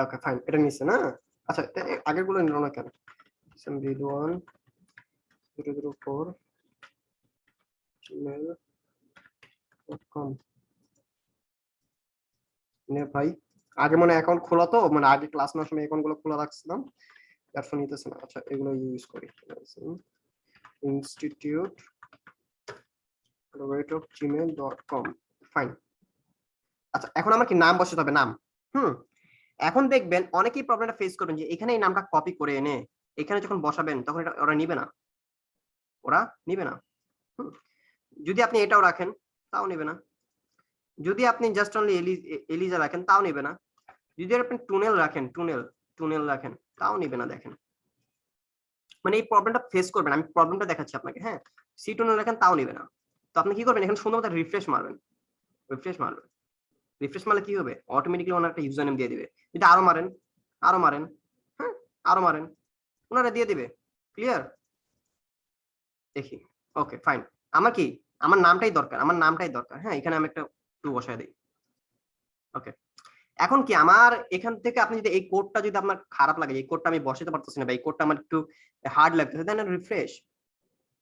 ওকে ফাইন, এটা নিছে না। আচ্ছা, আগের গুলো নিল না কেন? রিদওয়ান 004 gmail.com। নে ভাই, আগে মনে অ্যাকাউন্ট খোলা, তো মানে আগে ক্লাস নেওয়ার সময় অ্যাকাউন্ট গুলো খোলা রাখছিলাম, তারপর নিতেছে না। আচ্ছা, এগুলো ইউজ করি। Institute gmail.com। ফাইন। আচ্ছা, এখন আমার কি নাম বসাতে হবে? নাম। এখন দেখবেন অনেকেই প্রবলেমটা ফেস করবেন যে এখানে এই নামটা কপি করে এনে এখানে যখন বসাবেন তখন এটা ওরা নিবে না, ওরা নিবে না। যদি আপনি এটাও রাখেন তাও নেবে না। যদি আপনি জাস্ট অনলি এলিজা রাখেন তাও নেবে না। যদি আপনি টুনেল রাখেন, টুনেল রাখেন তাও নেবে না। দেখেন, মানে এই প্রবলেমটা ফেস করবেন। আমি প্রবলেমটা দেখাচ্ছি আপনাকে। হ্যাঁ, সি টুনেল রাখেন তাও নেবে না। তো আপনি কি করবেন, এখানে সুন্দর মতো রিফ্রেশ মারবেন, রিফ্রেশ মারবেন। রিফ্রেশ মারলে কি হবে, অটোমেটিক্যালি ওনার একটা ইউজার নেম দিয়ে দিবে। যদি আরো মারেন, আরো মারেন, হ্যাঁ আরো মারেন, ওনারা দিয়ে দিবে। ক্লিয়ার? দেখি। Okay fine. আমার কি, আমার নামটাই দরকার, আমার নামটাই দরকার। হ্যাঁ, এখানে আমি একটা টু বসায় দিই। ওকে, এখন কি আমার এখান থেকে আপনি যদি এই কোডটা যদি আপনার খারাপ লাগে, এই কোডটা আমি বসাতে পারতেছি না বা এই কোডটা আমার একটু হার্ড লাগতেছে, দেন রিফ্রেশ,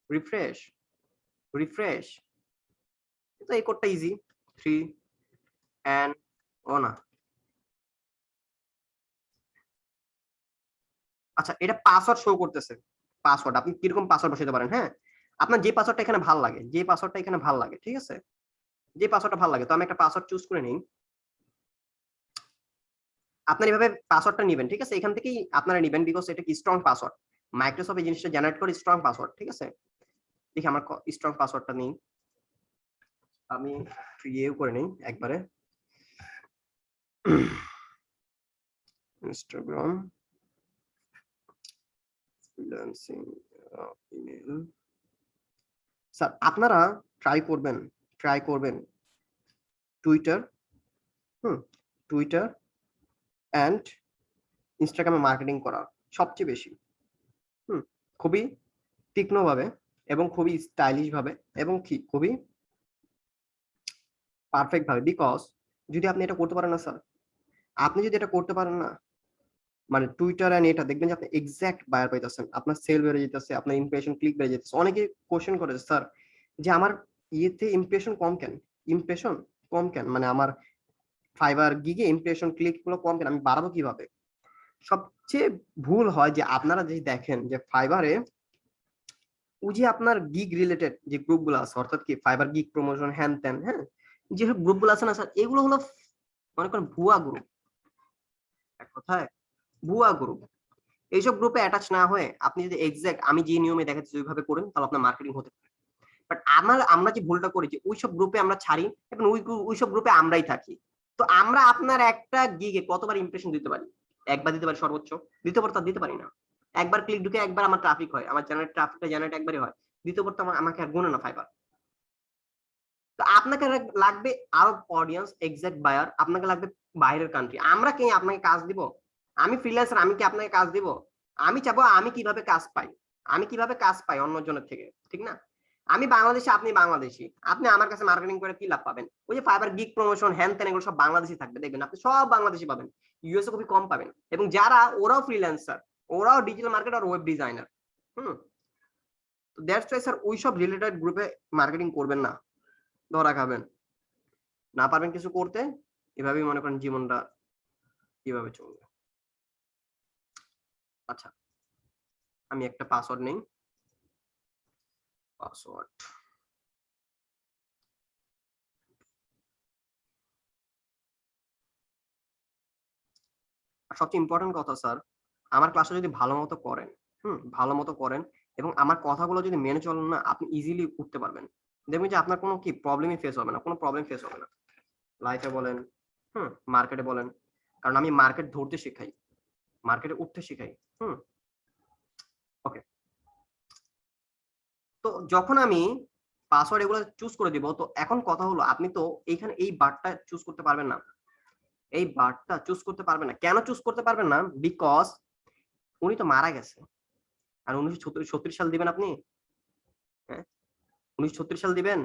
রিফ্রেশ, রিফ্রেশ। তো এই কোডটা ইজি, 3 এন্ড ও না। আচ্ছা, এটা পাসওয়ার্ড শো করতেছে। পাসওয়ার্ড আপনি কিরকম পাসওয়ার্ড বসাতে পারেন? হ্যাঁ, আপনার যে পাসওয়ার্ডটা এখানে ভালো লাগে, যে পাসওয়ার্ডটা এখানে ভালো লাগে, ঠিক আছে, যে পাসওয়ার্ডটা ভালো লাগে। তো আমি একটা পাসওয়ার্ড চুজ করে নিই। আপনার এভাবে পাসওয়ার্ডটা নেবেন, ঠিক আছে, এখান থেকেই আপনারা নেবেন, বিকজ এটা কি স্ট্রং পাসওয়ার্ড। মাইক্রোসফট এই জিনিসটা জেনারেট করে স্ট্রং পাসওয়ার্ড, ঠিক আছে। দেখি আমার স্ট্রং পাসওয়ার্ডটা নেই, আমি ইয়েও করে নিই একবারে। Instagram freelancing email. স্যার আপনারা ট্রাই করবেন টুইটার, টুইটার অ্যান্ড ইনস্টাগ্রামে মার্কেটিং করা সবচেয়ে বেশি। খুবই তীক্ষ্ণভাবে এবং খুবই স্টাইলিশ ভাবে এবং কি খুবই পারফেক্ট ভাবে। বিকজ যদি আপনি এটা করতে পারেন না স্যার, আপনি যদি এটা করতে পারেন না, মানে টুইটার এন্ড এটা দেখবেন যে আপনি এক্সাক্ট বায়ার পাইতেছেন, আপনার সেল বেড়ে যেতেছে, আপনার ইমপ্রেশন ক্লিক বেড়ে যেতেছে। অনেকে কোশ্চেন করে স্যার যে আমার ইয়েতে ইমপ্রেশন কম কেন, মানে আমার ফাইবার গিগে ইমপ্রেশন ক্লিক গুলো কম কেন, আমি বাড়াবো কিভাবে? সবচেয়ে ভুল হয় যে আপনারা যে দেখেন যে ফাইবারে ওই যে আপনার গিগ রিলেটেড যে গ্রুপগুলো আছে, অর্থাৎ কি ফাইবার গিগ প্রমোশন হ্যান ত্যান, হ্যাঁ, যেসব গ্রুপগুলো আছে না স্যার, এগুলো হলো মনে করেন ভুয়া গ্রুপ। এক কথায় ভুয়া গ্রুপ। এইসব গ্রুপে অ্যাটাচ না হয়ে আপনি যদি এক্সাক্ট আমি যে নিয়মে দেখাচ্ছি ওইভাবে করেন, তাহলে আপনার মার্কেটিং হতে পারে। বাট আমরা যে ভুলটা করি যে ওইসব গ্রুপে আমরা ছাড়ি এবং ওইসব গ্রুপে আমরাই থাকি। তো আমরা আপনার একটা গিগে কতবার ইমপ্রেশন দিতে পারি? একবার দিতে পারি সর্বোচ্চ, দ্বিতীয়বার তো দিতে পারি না। একবার ক্লিক ঢুকে একবার আমার ট্রাফিক হয়, আমার চ্যানেলের ট্রাফিকটা জেনারেট একবারই হয়, দ্বিতীয়বার তো আমাকে আর গুনে না ফাইবার। তো আপনাকে লাগবে আরব অডিয়েন্স, এক্সাক্ট বায়ার, আপনাকে লাগবে বাইরের কান্ট্রি। আমরা কি আপনাকে কাজ দিব? আমি ফ্রিল্যান্সার, আমি কি আপনাকে কাজ দিব? আমি চাবো আমি কিভাবে কাজ পাই, অন্যজনের থেকে, ঠিক না? আমি বাংলাদেশি, আপনি বাংলাদেশি, আপনি আমার কাছে মার্কেটিং করে কি লাভ পাবেন? ওই যে ফাইবার গিগ প্রমোশন হ্যান ত্যান এগুলো সব বাংলাদেশি থাকবে, দেখবেন আপনি সব বাংলাদেশি পাবেন, ইউএসএ খুবই কম পাবেন। এবং যারা ওরাও ফ্রিল্যান্সার, ওরাও ডিজিটাল মার্কেটার, ওয়েব ডিজাইনার। হুম তো দ্যাটস ওয়াই স্যার ওইসব রিলেটেড গ্রুপে মার্কেটিং করবেন না, ধরা খাবেন। না পারবেন কিছু করতে, এভাবেই মনে করেন জীবনটা কিভাবে চলবে। আচ্ছা, আমি একটা পাসওয়ার্ড নেই। পাসওয়ার্ড সবচেয়ে ইম্পর্টেন্ট কথা স্যার, আমার ক্লাসটা যদি ভালো মতো করেন, ভালো মতো করেন এবং আমার কথাগুলো যদি মেনে চলেন না, আপনি ইজিলি উঠতে পারবেন। দেখবেন যে আপনার কোনো কি প্রবলেমই ফেস হবে না, কোনো প্রবলেম ফেস হবে না। লাইফে বলেন, মার্কেটে বলেন। কারণ আমি মার্কেট ধরতে শেখাই, মার্কেটে উঠতে শেখাই। ওকে। তো যখন আমি পাসওয়ার্ড এগুলো চুজ করে দিব, তো এখন কথা হলো আপনি তো এইখানে এই বারটা চুজ করতে পারবেন না, এই বারটা চুজ করতে পারবেন না। কেন চুজ করতে পারবেন না? বিকজ উনি তো মারা গেছে। আর 1936 সাল দিবেন আপনি? হ্যাঁ, 1936 সাল দিবেন?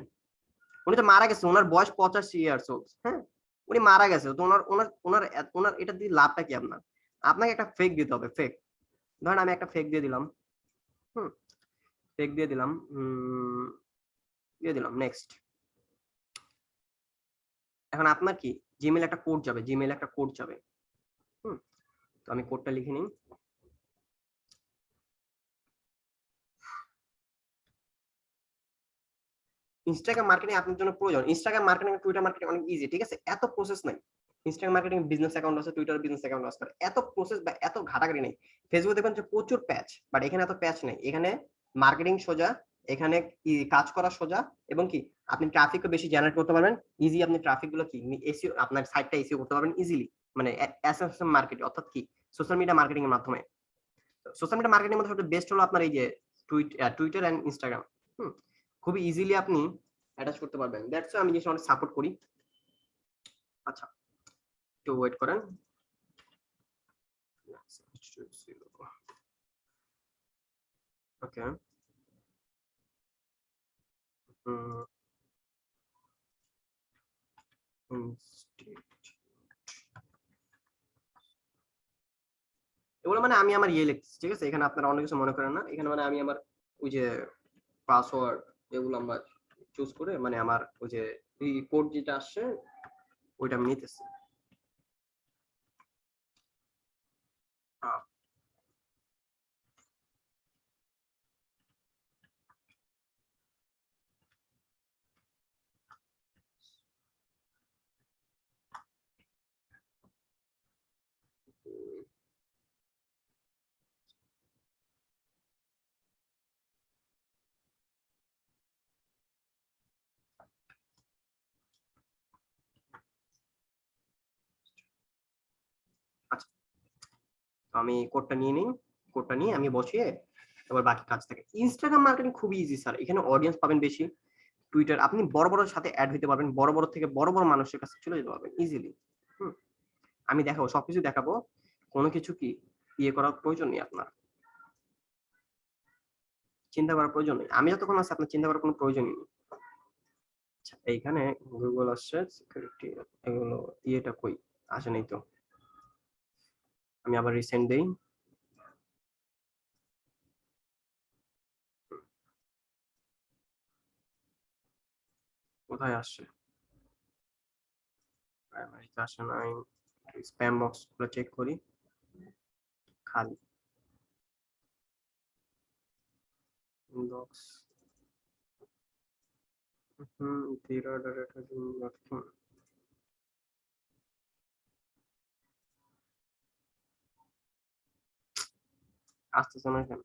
উনি তো মারা গেছে, ওনার বয়স 85 ইয়ার্স ওল্ড। হ্যাঁ, উনি মারা গেছে, তো ওনার ওনার ওনার ওনার এটা দিয়ে লাভটা কি আপনার? আপনাকে একটা ফেক দিতে হবে, ফেক। ধরেন আমি একটা ফেক দিয়ে দিলাম, হুম ফেক দিয়ে দিলাম নেক্সট। এখন আপনার কি জিমেইল একটা কোড যাবে, হুম তো আমি কোডটা লিখে নিই। ইনস্টাগ্রাম মার্কেটিং আপনার জন্য প্রয়োজন। ইনস্টাগ্রাম মার্কেটিং, টুইটার মার্কেটিং অনেক ইজি, ঠিক আছে? এত প্রসেস নাই। ইনস্টাগ্রাম মার্কেটিং বিজনেস অ্যাকাউন্ট আছে, টুইটার বিজনেস অ্যাকাউন্ট আছে, এত প্রসেস বা এত ঘাটাঘাটি নেই। ফেসবুক দেখবেন যে প্রচুর প্যাচ, বাট এখানে এত প্যাচ নেই। এখানে মার্কেটিং সোজা, এখানে কাজ করা সোজা এবং কি আপনি ট্রাফিকও বেশি জেনারেট করতে পারবেন। ইজি আপনি ট্রাফিক গুলো কি এসইও, আপনার সাইটটা এসইও করতে পারবেন ইজিলি, মানে এসএমএম মার্কেটিং, অর্থাৎ কি সোশ্যাল মিডিয়া মার্কেটিং এর মাধ্যমে। সোশ্যাল মিডিয়া মার্কেটিং এর মধ্যে সবচেয়ে বেস্ট হলো আপনার এই যে টুইটার এন্ড ইনস্টাগ্রাম। খুবই ইজিলি আপনি অ্যাটাচ করতে পারবেন। দ্যাটস আমি জিনিসটা অনেক সাপোর্ট করি। আচ্ছা, একটু ওয়েট করেন। ওকে। এগুলো মানে আমি আমার ইয়ে লিখতেছি, ঠিক আছে? এখানে আপনারা অনেক কিছু মনে করেন না। এখানে মানে আমি আমার ওই যে পাসওয়ার্ড এগুলো আমরা চুজ করে, মানে আমার ওই যে কোড যেটা আসছে ওইটা আমি নিতেছি। আচ্ছা, আমি কোডটা নিয়ে নিই। কোডটা নিয়ে আমি বসিয়ে তারপর বাকি কাজ থাকে। ইনস্টাগ্রাম মার্কেটিং খুবই ইজি স্যার। এখানে অডিয়েন্স পাবেন বেশি। টুইটার আপনি বড় সাথে এড হইতে পারবেন। বড় থেকে বড় মানুষের কাছে চলে যেতে পারবেন ইজিলি। হুম। আমি দেখাবো, সবকিছু দেখাবো। কোনো কিছু কি ইয়ে করার প্রয়োজন নেই আপনার। চিন্তা করার প্রয়োজন নেই। আমি যতক্ষণ আছি আপনার চিন্তা করার কোনো প্রয়োজনই নেই। আচ্ছা, এইখানে গুগল আসছে, সিকিউরিটি এগুলো ইয়েটা কই? আসে নাই তো। আমি আবার রিসেন্ট দেই। কোথায় আসছে? প্রাইমারিতে আসে নাই। স্প্যাম বক্স গুলো চেক করি। খালি ইনবক্স। আসতেছে না কেন?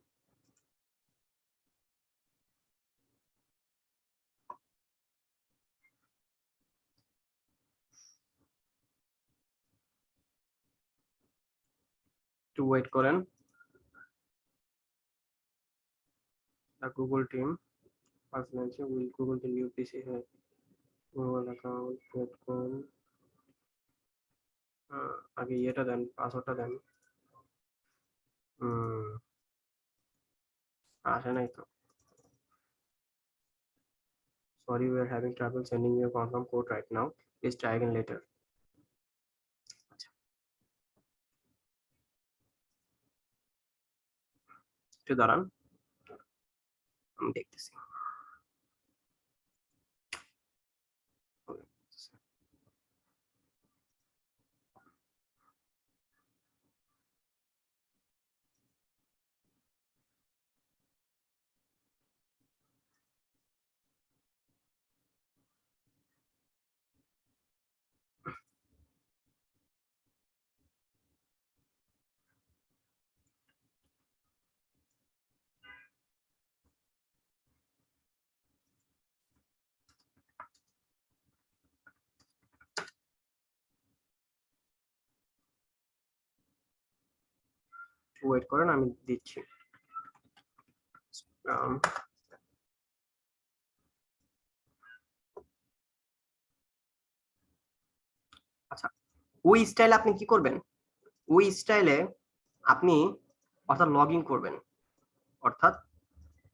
একটু ওয়েট করেন। Google team personally will Google the new PC है গুগল অ্যাকাউন্ট ক্রিয়েট করুন। আগে ইয়েটা দেন, পাসওয়ার্ডটা দেন। আসে নাই তো। Sorry, we are having trouble sending you a confirm code right now. Please try again later. আচ্ছা, একটু দাঁড়ান, আমি দেখতেছি। ওয়েট করেন, আমি দিচ্ছি। আচ্ছা, ওই স্টাইলে আপনি কি করবেন? ওই স্টাইলে আপনি অর্থাৎ লগ ইন করবেন, অর্থাৎ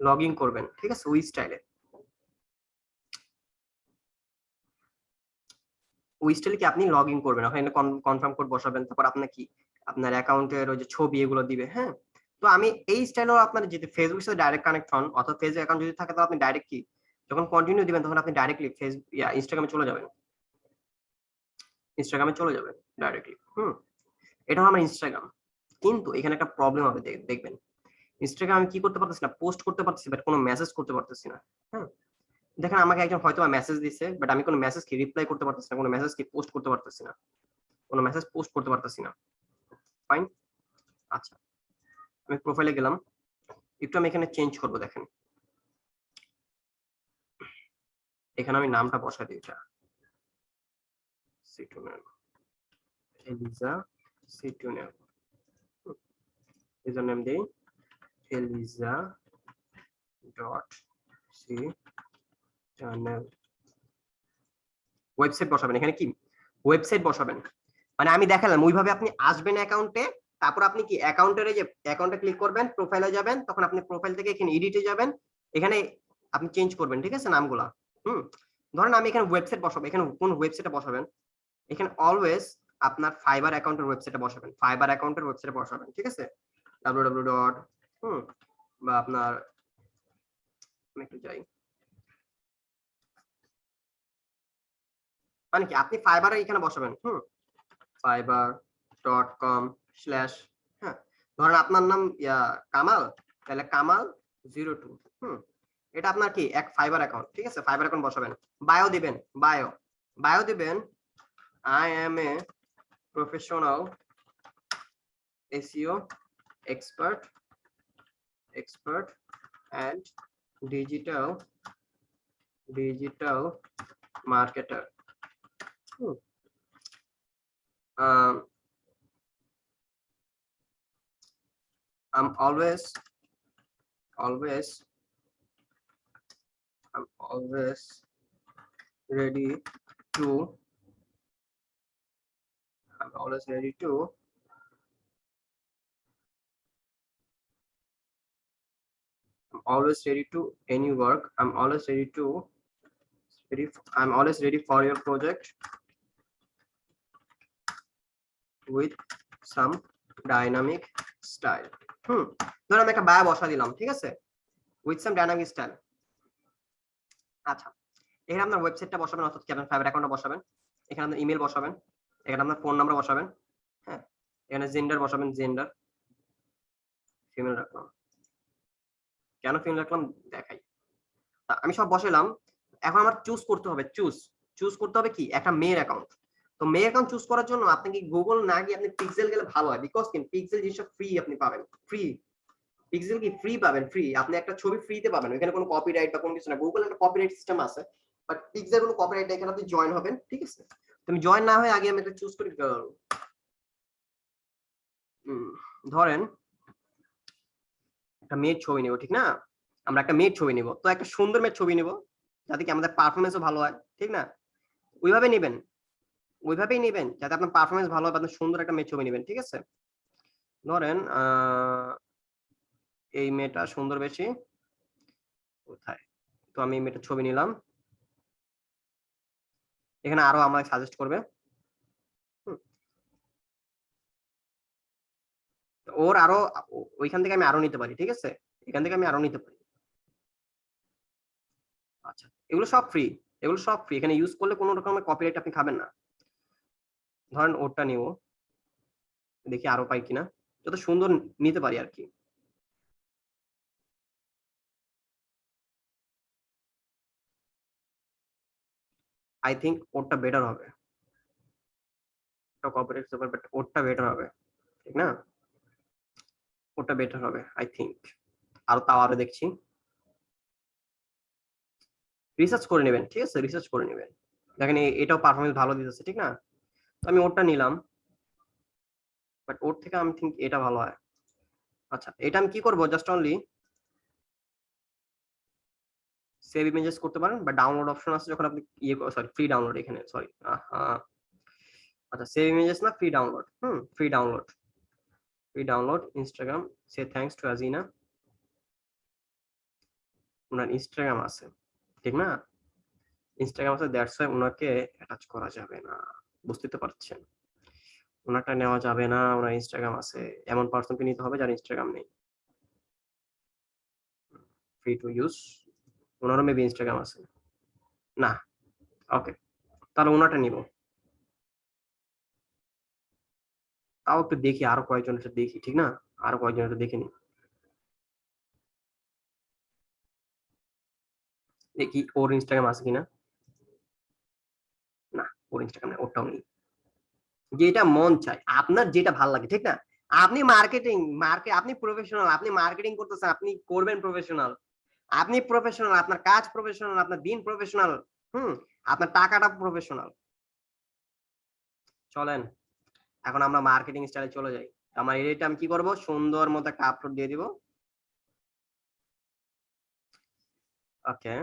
লগ ইন করবেন, ঠিক আছে? ওই স্টাইলে কি আপনি লগ ইন করবেন, ওখানে কনফার্ম কোড বসাবেন, তারপর আপনার কি আপনার অ্যাকাউন্টের ওই যে ছবি এগুলো দিবে, হ্যাঁ? তো আমি এই স্টাইলেও আপনার যদি ফেসবুকের সাথে ডাইরেক্ট কানেক্ট হন অর্থাৎ ফেসবুক অ্যাকাউন্ট যদি থাকে তাহলে আপনি ডাইরেক্ট কি যখন কন্টিনিউ দিবেন তখন আপনি ডাইরেক্টলি ফেসবুক ইনস্টাগ্রামে চলে যাবেন। ইনস্টাগ্রামে চলে যাবেন ডাইরেক্টলি। এটা হলো আমার ইনস্টাগ্রাম। কিন্তু এখানে একটা প্রবলেম হবে, দেখবেন। ইনস্টাগ্রাম আমি কি করতে পারতেছি না, পোস্ট করতে পারতেছি বাট কোনো মেসেজ করতে পারতেছি না। হ্যাঁ, দেখেন আমাকে একজন হয়তো মেসেজ দিছে বাট আমি কোনো মেসেজ কি রিপ্লাই করতে পারতেছি না, কোনো মেসেজ কি পোস্ট করতে পারতেছি না, কোনো মেসেজ পোস্ট করতে পারতেছি না। ফাইন। আচ্ছা, আমি প্রোফাইলে গেলাম, একটু আমি এখানে চেঞ্জ করব। দেখেন এখানে আমি নামটা বসাই দিই, এটা সিটুনেল, এলিজা সিটুনেল। ইউজার নেম দেই Eliza dot C channel. Website বসাবেন, এখানে কি ওয়েবসাইট বসাবেন। মানে আমি দেখালাম ওইভাবে আপনি আসবেন অ্যাকাউন্টে, তারপর আপনি কি অ্যাকাউন্টের এই যে অ্যাকাউন্টে ক্লিক করবেন, প্রোফাইলে যাবেন, তখন আপনি প্রোফাইল থেকে এখানে এডিটে যাবেন, এখানে আপনি চেঞ্জ করবেন, ঠিক আছে নামগুলা। হুম, ধরেন আমি এখানে ওয়েবসাইট বসাবো, এখানে কোন ওয়েবসাইটে বসাবেন, এখানে অলওয়েজ আপনার ফাইবার অ্যাকাউন্টের ওয়েবসাইটে বসাবেন, ফাইবার অ্যাকাউন্টের ওয়েবসাইটে বসাবেন, ঠিক আছে? www ডট বা আপনার আমি একটু যাই, মানে কি আপনি ফাইবারে এখানে বসাবেন। fiverr.com স্ল্যাশ, হ্যাঁ, ধরেন আপনার নাম কামাল, তাহলে কামাল 02। এটা আপনার কি এক ফাইবার অ্যাকাউন্ট, ঠিক আছে? ফাইবার অ্যাকাউন্ট বসাবেন, বায়ো দিবেন, বায়ো দিবেন I M a professional SEO expert and digital marketer. I'm always always ready to I'm always ready to any work. I'm always ready for your project with some dynamic style. ধরুন আমি একটা বায়া বসা দিলাম, ঠিক আছে, with some dynamic style। আচ্ছা, এখানে আপনার ওয়েবসাইটটা বসাবেন, অর্থাৎ ক্যানভা ফাইবার অ্যাকাউন্টটা বসাবেন, এখানে আপনার ইমেল বসাবেন, এখানে আপনার ফোন নাম্বার বসাবেন, হ্যাঁ, এখানে জেন্ডার বসাবেন, জেন্ডার ফিমেল রাখলাম। কেন ফিমেল রাখলাম দেখাই। আমি সব বসালাম, এখন আমার চুজ করতে হবে, চুজ করতে হবে কি একটা মেয়ের অ্যাকাউন্ট। তো মেয়ের অ্যাকাউন্ট চুজ করার জন্য আপনি কি গুগল না গিয়ে আপনি পিক্সেল গেলে ভালো হয়, বিকজ কি পিক্সেল জিনিসটা ফ্রি আপনি পাবেন, ফ্রি পিক্সেল কি ফ্রি পাবেন, ফ্রি আপনি একটা ছবি ফ্রিতে পাবেন, এখানে কোনো কপিরাইট বা কোনো কিছু না। গুগল একটা কপিরাইট সিস্টেম আছে, বাট পিক্সেল কোনো কপিরাইট নেই, এখানে আপনি জয়েন হবেন, ঠিক আছে। তুমি জয়েন না হয়ে আগে আমি একটা চুজ করি গার্ল। ধরেন একটা মেয়ের ছবি নিব, ঠিক না, আমরা একটা মেয়ের ছবি নিব, তো একটা সুন্দর মেয়ের ছবি নিব যাতে কি আমাদের পারফরমেন্সও ভালো হয়, ঠিক না, ওইভাবে নেবেন, ওইভাবেই নেবেন যাতে আপনার পারফরমেন্স ভালো হয়, আপনার সুন্দর একটা মেয়ের ছবি নেবেন, ঠিক আছে। ধরেন এই মেয়েটা সুন্দর বেশি কোথায়, তো আমি এই মেয়েটার ছবি নিলাম, এখানে আরো আমাকে সাজেস্ট করবে, ওর আরো ওইখান থেকে আমি আরো নিতে পারি, ঠিক আছে, এখান থেকে আমি আরো নিতে পারি। আচ্ছা, এগুলো সব ফ্রি, এখানে ইউজ করলে কোনো রকমের কপিরাইট আপনি খাবেন না। ধরেন ওরটা নিব, দেখি আরো পাই কিনা, যত সুন্দর নিতে পারি আর কি। আই থিঙ্ক ওরটা বেটার হবে, কপিরাইট সুপার, বাট ওরটা বেটার হবে, ঠিক না, ওটা বেটার হবে আই থিঙ্ক। আরো দেখছি, রিসার্চ করে নেবেন, ঠিক আছে, রিসার্চ করে নেবেন, দেখেন এটাও পারফরমেন্স ভালো দিতেছে, ঠিক না, তো আমি ওরটা নিলাম, বাট ওর থেকে আমি থিঙ্ক এটা ভালো হয়। আচ্ছা, এটা আমি কি করব, জাস্ট অনলি সেভ ইমেজেস করতে পারেন, বা ডাউনলোড অপশন আছে যখন আপনি সরি ফ্রি ডাউনলোড, এখানে সরি, আচ্ছা সেভ ইমেজেস না, free download, free download Instagram, say thanks to আজিনা, ওনার ইনস্টাগ্রাম আছে, ঠিক না, ইনস্টাগ্রাম আছে, দ্যাটস ওয়াই ওনাকে অ্যাটাচ করা যাবে না, বুঝতে তো পারছেন, ওনারটা নেওয়া যাবে না, ওনার ইনস্টাগ্রাম আছে, এমন পার্সনকে নিতে হবে যার ইনস্টাগ্রাম নেই, ফ্রি টু ইউজ, ওনারও মেবি ইনস্টাগ্রাম আছে না, ওকে, তাহলে ওনারটা নিব, তাও একটু দেখি আরো কয়েকজনের দেখি, ঠিক না, আরো কয়েকজনের দেখে নি, দেখি ওর ইনস্টাগ্রাম আছে কিনা, না ওর ইনস্টাগ্রাম নেই, ওরটাও নেই, যেটা মন চায় আপনার, যেটা ভালো লাগে, ঠিক না, আপনি আপনি প্রফেশনাল, আপনি মার্কেটিং করতেছেন, আপনি করবেন প্রফেশনাল, আপনি প্রফেশনাল, আপনার কাজ প্রফেশনাল, আপনার দিন প্রফেশনাল, আপনার টাকাটা প্রফেশনাল। চলেন এখন আমরা মার্কেটিং স্টাইলে চলে যাই। আমার এটা আমি কি করব, সুন্দর মতো একটা আপলোড দিয়ে দিব, ওকে,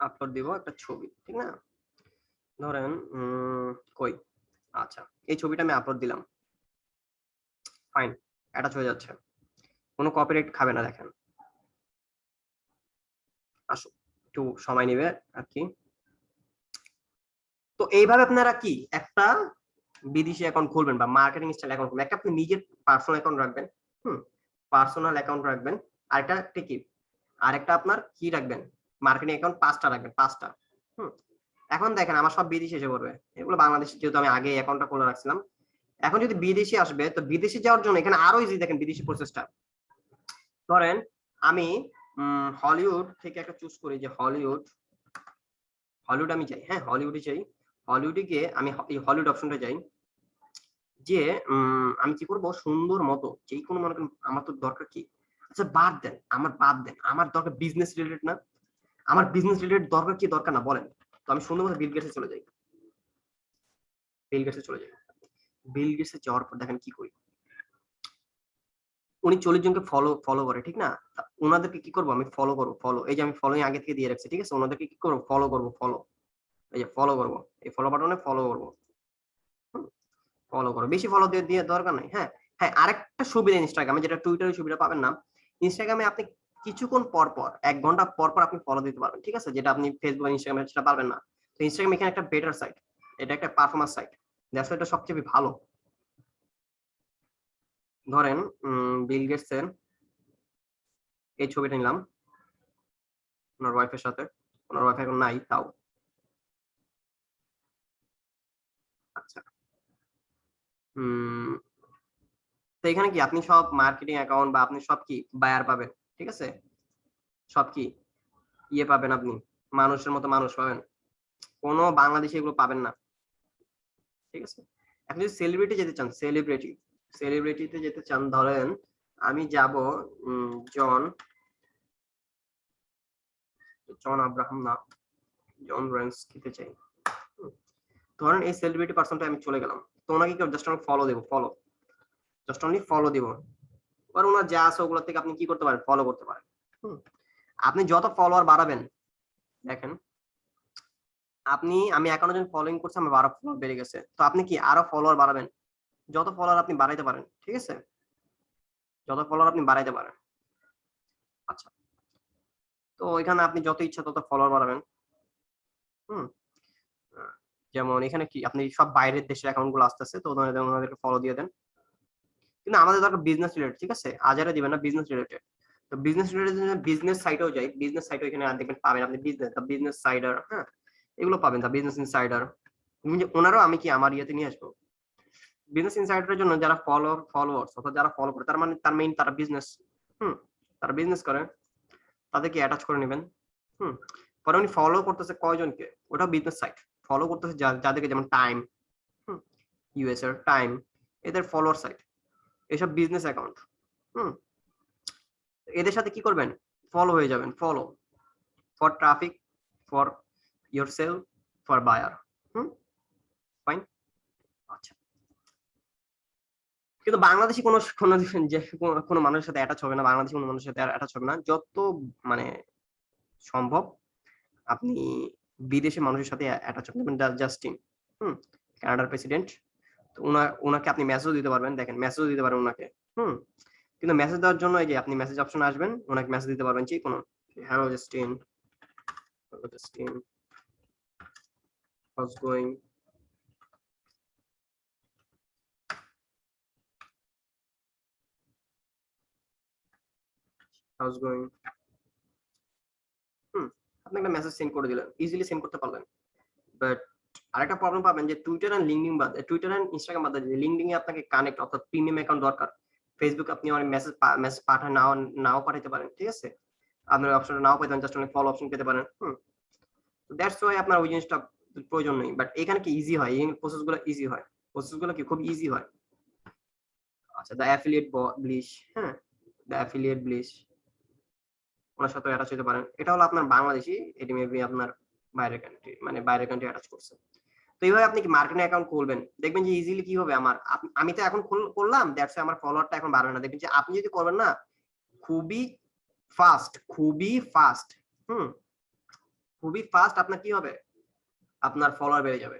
আপলোড দিব একটা ছবি, ঠিক না, ধরেন কই, আচ্ছা এই ছবিটা আমি আপলোড দিলাম, ফাইন, অ্যাটাচ হয়ে যাচ্ছে, কোনো কপিরাইট খাবে না, দেখেন, আসো একটু সময় নেবে আর কি। তো এইভাবে আপনারা কি একটা বিদেশি অ্যাকাউন্ট খুলবেন বা মার্কেটিং স্টাইল অ্যাকাউন্ট খুলবেন, একটা আপনি নিজের পার্সোনাল অ্যাকাউন্ট রাখবেন, পার্সোনাল অ্যাকাউন্ট রাখবেন, আরেকটা টিকিট, আরেকটা আপনার কি রাখবেন, মার্কেটিং অ্যাকাউন্ট 5টা রাখবেন, 5টা। এখন দেখেন আমার সব বিদেশি এসে পড়বে, এগুলো বাংলাদেশে যেহেতু আমি আগে অ্যাকাউন্টটা খুলে রাখছিলাম, এখন যদি বিদেশি আসবে, তো বিদেশি যাওয়ার জন্য এখানে আরো ইজি, দেখেন বিদেশি প্রসেসটা। ধরেন আমি হলিউড থেকে একটা চুজ করি, যে হলিউড আমি চাই, হ্যাঁ হলিউডে চাই, হলিউডে গিয়ে আমি এই হলিউড অপশনটা যাই, যে আমি কি করব, সুন্দর মতো যে কোনো মনে করেন, আমার তো দরকার কি, আচ্ছা বাদ দেন, আমার দরকার বিজনেস রিলেটেড না, আমার বিজনেস রিলেটেড দরকার কি দরকার না বলেন, তো আমি সুন্দর মতো বিল গেটসে চলে যাই, বিল গেটসে যাওয়ার পর দেখেন কি করি, উনি 40 জনকে ফলো করে, ঠিক না? ওনাদেরকে কি করব আমি ফলো করব, ফলো। এই যে আমি ফলোইং আগে থেকে দিয়ে রাখছি, ঠিক আছে? ওনাদেরকে কি করব ফলো করব, ফলো। এই যে ফলো করব। এই ফলো বাটনে ফলো করব। হুম? ফলো করো। বেশি ফলো দিয়ে দরকার নাই। হ্যাঁ? হ্যাঁ, আরেকটা সুবিধা ইনস্টাগ্রামে যেটা টুইটারে সুবিধা পাবেন না। ইনস্টাগ্রামে আপনি কিছুক্ষণ পর ১ ঘন্টা পর আপনি ফলো দিতে পারবেন। ঠিক আছে? যেটা আপনি ফেসবুক আর ইনস্টাগ্রামে সেটা পারবেন না। তো ইনস্টাগ্রাম এখানে একটা বেটার সাইট। এটা একটা পারফরম্যান্স সাইট। দ্যাটস এটা সবচেয়ে ভালো। ধরেন বিল গেটস এর এই ছবিটা নিলাম ওনার ওয়াইফের সাথে। ওনার ওয়াইফ এখন নাই তাও। আচ্ছা। হুম, তো এখানে কি আপনি সব মার্কেটিং অ্যাকাউন্ট বা আপনি সব কি বায়ার পাবেন। ঠিক আছে? সব কি ইয়ে পাবেন আপনি। মানুষের মতো মানুষ পাবেন। কোন বাংলাদেশী এগুলো পাবেন না। ঠিক আছে? আপনি যদি সেলিব্রিটি যেতে চান, সেলিব্রিটিতে যেতে চান ধরেন আমি যাব জন আব্রাহাম না, জন রেন্স খেতে চাই। হুম, ধরেন এই সেলিব্রিটি পারসনটা আমি চলে গেলাম। তো ওনাকে কি জাস্ট আমি ফলো দেব, ফলো। জাস্ট অনলি ফলো দিব। আর ওনার যা আছে ওগুলো থেকে আপনি কি করতে পারেন? ফলো করতে পারেন। হুম, আপনি যত ফলোয়ার বাড়াবেন, দেখেন আমি ৫১ জন ফলোইং করছি, আমার ১২ ফলোয়ার বেড়ে গেছে। তো আপনি কি আরো ফলোয়ার বাড়াবেন। যত ফলোয়ার আপনি বাড়াইতে পারেন। ঠিক আছে? যত ফলোয়ার আপনি বাড়াইতে পারেন। আচ্ছা। তো এখানে আপনি যত ইচ্ছা তত ফলোয়ার বাড়াবেন। হুম? আ যেমন এখানে কি আপনি সব বাইরের দেশের অ্যাকাউন্ট গুলো আসতেছে। তো ওনাদেরকে ফলো দিয়ে দেন। কিন্তু আমাদের দরকার বিজনেস রিলেটেড, ঠিক আছে? আজারে দিবেন না, বিজনেস রিলেটেড। তো বিজনেস রিলেটেড জন্য বিজনেস সাইটেও যাই। বিজনেস সাইটেও এখানে দেখবেন পাবেন আপনি বিজনেস সাইডার, হ্যাঁ? এগুলো পাবেন, দা বিজনেস ইনসাইডার। ওনারাও আমি কি আমার ইয়েতে নিয়ে আসবো। বিজনেস ইনসাইডার এর জন্য যারা ফলোয়ার্স অর্থাৎ যারা ফলো করে তার মানে তার মেইন তারা বিজনেস, হুম? তারা বিজনেস করে। তাদেরকে অ্যাটাচ করে নিবেন। হুম? পরে উনি ফলো করতেছে কয়জনকে? ওটাও বিজনেস সাইট। ফলো করতেছে যাদেরকে যেমন টাইম, হুম? ইউএস এর টাইম এদের ফলোয়ার সাইট। এসব বিজনেস অ্যাকাউন্ট। হুম? এদের সাথে কি করবেন? ফলো হয়ে যাবেন। Follow for traffic, for yourself, for buyer. হুম? ফাইন? আচ্ছা। কিন্তু বাংলাদেশী কোন মানুষের সাথে অ্যাটাচ হবে না। বাংলাদেশী কোন মানুষের সাথে অ্যাটাচ হবে না। যত মানে সম্ভব আপনি বিদেশি মানুষের সাথে অ্যাটাচ হবেন। যেমন জাস্টিন, হুম? কানাডার প্রেসিডেন্ট। তো উনাকে আপনি মেসেজও দিতে পারবেন। দেখেন মেসেজও দিতে পারেন উনাকে। হুম? কিন্তু মেসেজ দেওয়ার জন্য এই যে আপনি মেসেজ অপশনে আসবেন, উনাকে মেসেজ দিতে পারবেন যেকোনো। Hello Justin, hello Justin, how's going? How's going? হুম? আপনি একটা মেসেজ সেন্ড করে দিলেন। ইজিলি সেন্ড করতে পারলেন। বাট আরেকটা প্রবলেম পাবেন যে টুইটার এন্ড ইনস্টাগ্রাম বাদে লিঙ্কডইন এ আপনাকে কানেক্ট অর্থাৎ প্রিমিয়াম অ্যাকাউন্ট দরকার। ফেসবুক আপনি অনেক মেসেজ পাঠান নাও পাঠাইতে পারেন। ঠিক আছে? আপনার অপশনটা নাও পেতে পারেন, জাস্ট অনেক ফলো অপশন পেতে পারেন। হুম? তো দ্যাটস ওয়াই আপনার ওই জিনিসটা প্রয়োজন নেই। বাট এখানে কি ইজি হয়। এই প্রসেস গুলো ইজি হয়। প্রসেস গুলো কি খুব ইজি হয়। আচ্ছা, দ্য অ্যাফিলিয়েট ব্লিশ, হ্যাঁ? দ্য অ্যাফিলিয়েট ব্লিশ ওনার সাথে অ্যাটাচ হতে পারেন। এটা হলো আপনার বাংলাদেশী, এটি মেবি আপনার বাইরের কান্ট্রি মানে বাইরের কান্ট্রি অ্যাটাচ করছে। তো এইভাবে আপনি কি মার্কেটিং অ্যাকাউন্ট খুলবেন। দেখবেন যে ইজিলি কি হবে আমার আমি তো এখন করলাম দ্যাটস আমার ফলোয়ারটা এখন বাড়বে না। দেখবেন যে আপনি যদি করবেন না খুবই খুবই ফাস্ট। হুম? খুবই ফাস্ট আপনার কি হবে? আপনার ফলোয়ার বেড়ে যাবে।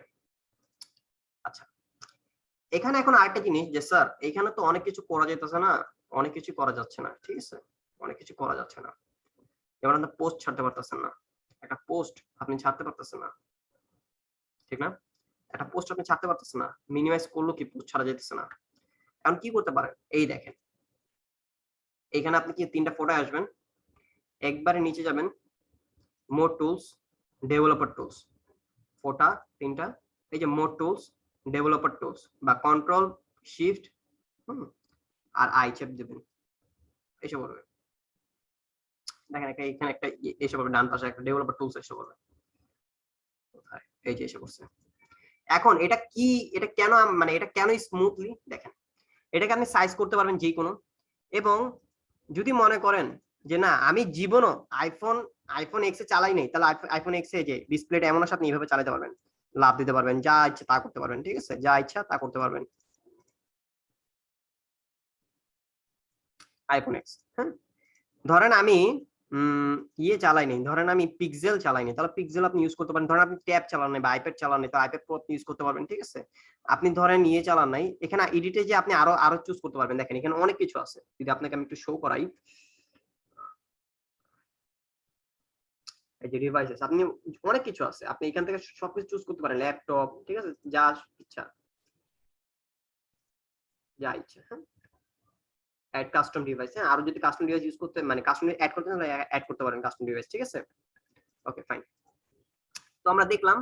আচ্ছা। এখানে এখন আরেকটা জিনিস যে স্যার এখানে তো অনেক কিছু করা যাইতেছে না, অনেক কিছু করা যাচ্ছে না। ঠিক আছে? অনেক কিছু করা যাচ্ছে না। যেমন আপনি পোস্ট ছাড়তে পারতেছেন না। একটা পোস্ট আপনি ছাড়তে পারতেছেন না। ঠিক না? একটা পোস্ট আপনি ছাড়তে পারতেছেন না। মিনিমাইজ করলেও কি পোস্ট ছাড়া যাইতেছে না। এখন কি করতে পারেন? এই দেখেন। এখানে আপনি কি ৩ টা ফটোয় আসবেন। একবারে নিচে যাবেন। More tools, developer tools. ফোটা ৩ টা। এই যে মোর টুলস, ডেভেলপার টুলস বা কন্ট্রোল শিফট, হুম? আর আই চেপ দিবেন। এসে পড়বে। দেখেন এখানে একটা এসে পড়বে, ডান পাশে একটা ডেভেলপার টুলস এসে পড়বে। কোথায়? এই যে এসে পড়ছে। এখন এটা কেন মানে এটা কেন স্মুথলি দেখেন। এটাকে আপনি সাইজ করতে পারবেন যেকোনো এবং যদি মনে করেন যে না আমি জীবনও আইফোন এক্স এ চালাই নাই, তাহলে আইফোন এক্স এ যে ডিসপ্লেটা এমন আছে আপনি এভাবে চালাতে পারবেন। লাভ দিতে পারবেন। যা ইচ্ছা তা করতে পারবেন। ঠিক আছে? যা ইচ্ছা তা করতে পারবেন। IPhone x. হ্যাঁ, ধরেন আমি ইয়ে চালাই নাই, ধরেন আমি পিক্সেল চালাই নাই, তাহলে পিক্সেল আপনি ইউজ করতে পারেন। ধরেন আপনি ট্যাব চালান নাই বা আইপ্যাড চালান নাই, তো আইপ্যাড প্রো ইউজ করতে পারবেন। ঠিক আছে, আপনি ধরেন ইয়ে চালান নাই, এখানে এডিটে যে আপনি আরো আরো চুজ করতে পারবেন। দেখেন এখানে অনেক কিছু আছে, যদি আপনাকে আমি একটু শো করাই, এই যে ডিভাইসেস, আপনি অনেক কিছু আছে, আপনি এখান থেকে সবকিছু চুজ করতে পারেন, ল্যাপটপ, ঠিক আছে, যা ইচ্ছা, যা ইচ্ছা। হ্যাঁ, অ্যাড কাস্টম ডিভাইস। হ্যাঁ, আরো যদি কাস্টম ডিভাইস ইউজ করতে, মানে কাস্টম অ্যাড করতে চান, অ্যাড করতে পারেন কাস্টম ডিভাইস। ঠিক আছে, ওকে ফাইন। তো আমরা দেখলাম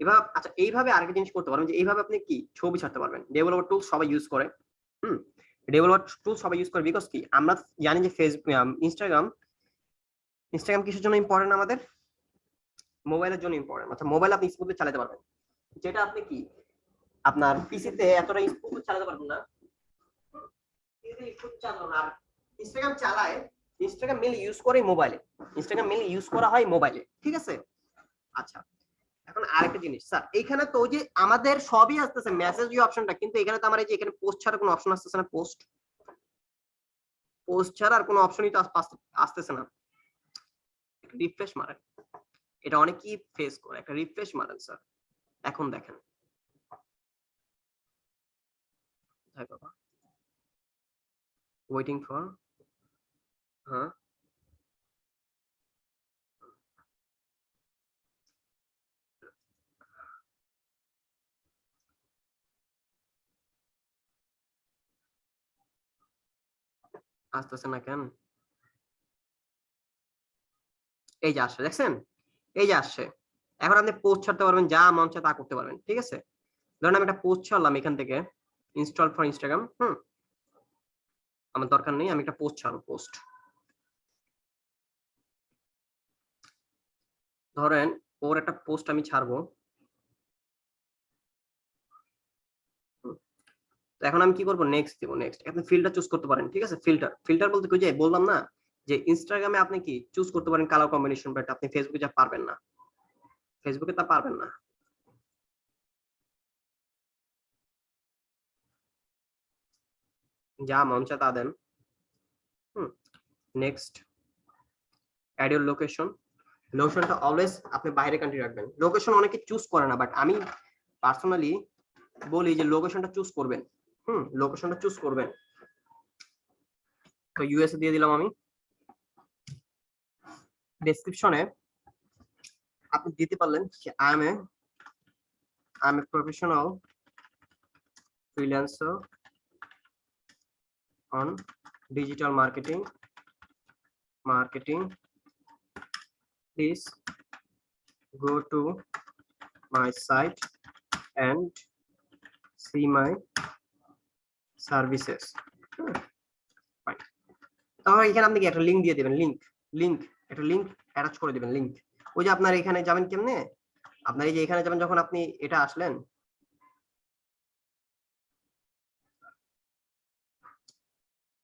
এভাবে। আচ্ছা, এইভাবে আরেকটা জিনিস করতে পারবেন, যে এইভাবে আপনি কি ছবি ছাড়তে পারবেন। ডেভেলপার টুল সবাই ইউজ করে। হুম, ডেভেলপার টুল সবাই ইউজ করে, বিকজ কি আমরা জানি যে ফেসবুক, ইনস্টাগ্রাম, ইনস্টাগ্রাম কিসের জন্য ইম্পর্টেন্ট আমাদের? মোবাইলের জন্য ইম্পর্টেন্ট। আচ্ছা, মোবাইল আপনি স্মুথলি চালাতে পারবেন, যেটা আপনি কি আপনার পিসিতে এতটা স্মুথলি চালাতে পারবেন না। ইনস্টাগ্রাম চালায়, ইনস্টাগ্রাম মেইনলি ইউজ করে মোবাইলে, ইনস্টাগ্রাম মেইনলি ইউজ করা হয় মোবাইলে। ঠিক আছে, আচ্ছা এখন আরেকটা জিনিস স্যার, এইখানে তো যে আমাদের সবই আসতেছে মেসেজ অপশনটা, কিন্তু এখানে তো আমার এই যে এখানে পোস্ট ছাড়া কোনো অপশন আসতেছে না। পোস্ট, পোস্ট ছাড়া আর কোনো অপশনই তো আসতেছে না। রিফ্রেশ মারেন, এটা অনেকেই ফেস করে, একটা রিফ্রেশ মারেন স্যার, এখন দেখেন। বাবা, ওয়েটিং ফর, হ্যাঁ আসতেছে না কেন? এই যে আসছে, দেখছেন, এই যে আসছে। এখন আপনি পোস্ট ছাড়তে পারবেন, যা মন চায় তা করতে পারবেন। ঠিক আছে, ধরেন আমি একটা পোস্ট ছাড়লাম এখান থেকে, ইনস্টল ফর ইনস্টাগ্রাম। আমার দরকার নেই, আমি একটা পোস্ট ছাড়বো। পোস্ট, ধরেন ওর একটা পোস্ট আমি ছাড়বো। তো এখন আমি কি করবো? নেক্সট দিব। নেক্সট আপনি ফিল্টার চুজ করতে পারেন। ঠিক আছে, ফিল্টার, ফিল্টার বলতে কি, যে বললাম না যে ইনস্টাগ্রামে আপনি কি চুজ করতে পারেন কালার কম্বিনেশন, বাট আপনি ফেসবুকে যা পারবেন না, ফেসবুকে তা পারবেন না। যা মন চায় তা দেন। Next, add your location. লোকেশনটা অলওয়েজ আপনি বাইরে কান্ট্রি রাখবেন। লোকেশন অনেকে চুজ করে না, বাট আমি পার্সোনালি বলি যে লোকেশনটা চুজ করবেন। লোকেশনটা চুজ করবেন। তো ইউএসএ দিয়ে দিলাম আমি। ডেসক্রিপশনে আপনি দিতে পারলেন যে I M a professional freelancer on digital marketing, please go to my site and see my services. Fine. তাহলে এখানে আপনি কি একটা লিংক দিয়ে দিবেন, লিংক একটা লিংক অ্যাটাচ করে দিবেন। লিংক, ওই যে আপনার এখানে যাবেন কেমনে, আপনার এই যে এখানে যাবেন, যখন আপনি এটা আসলেন,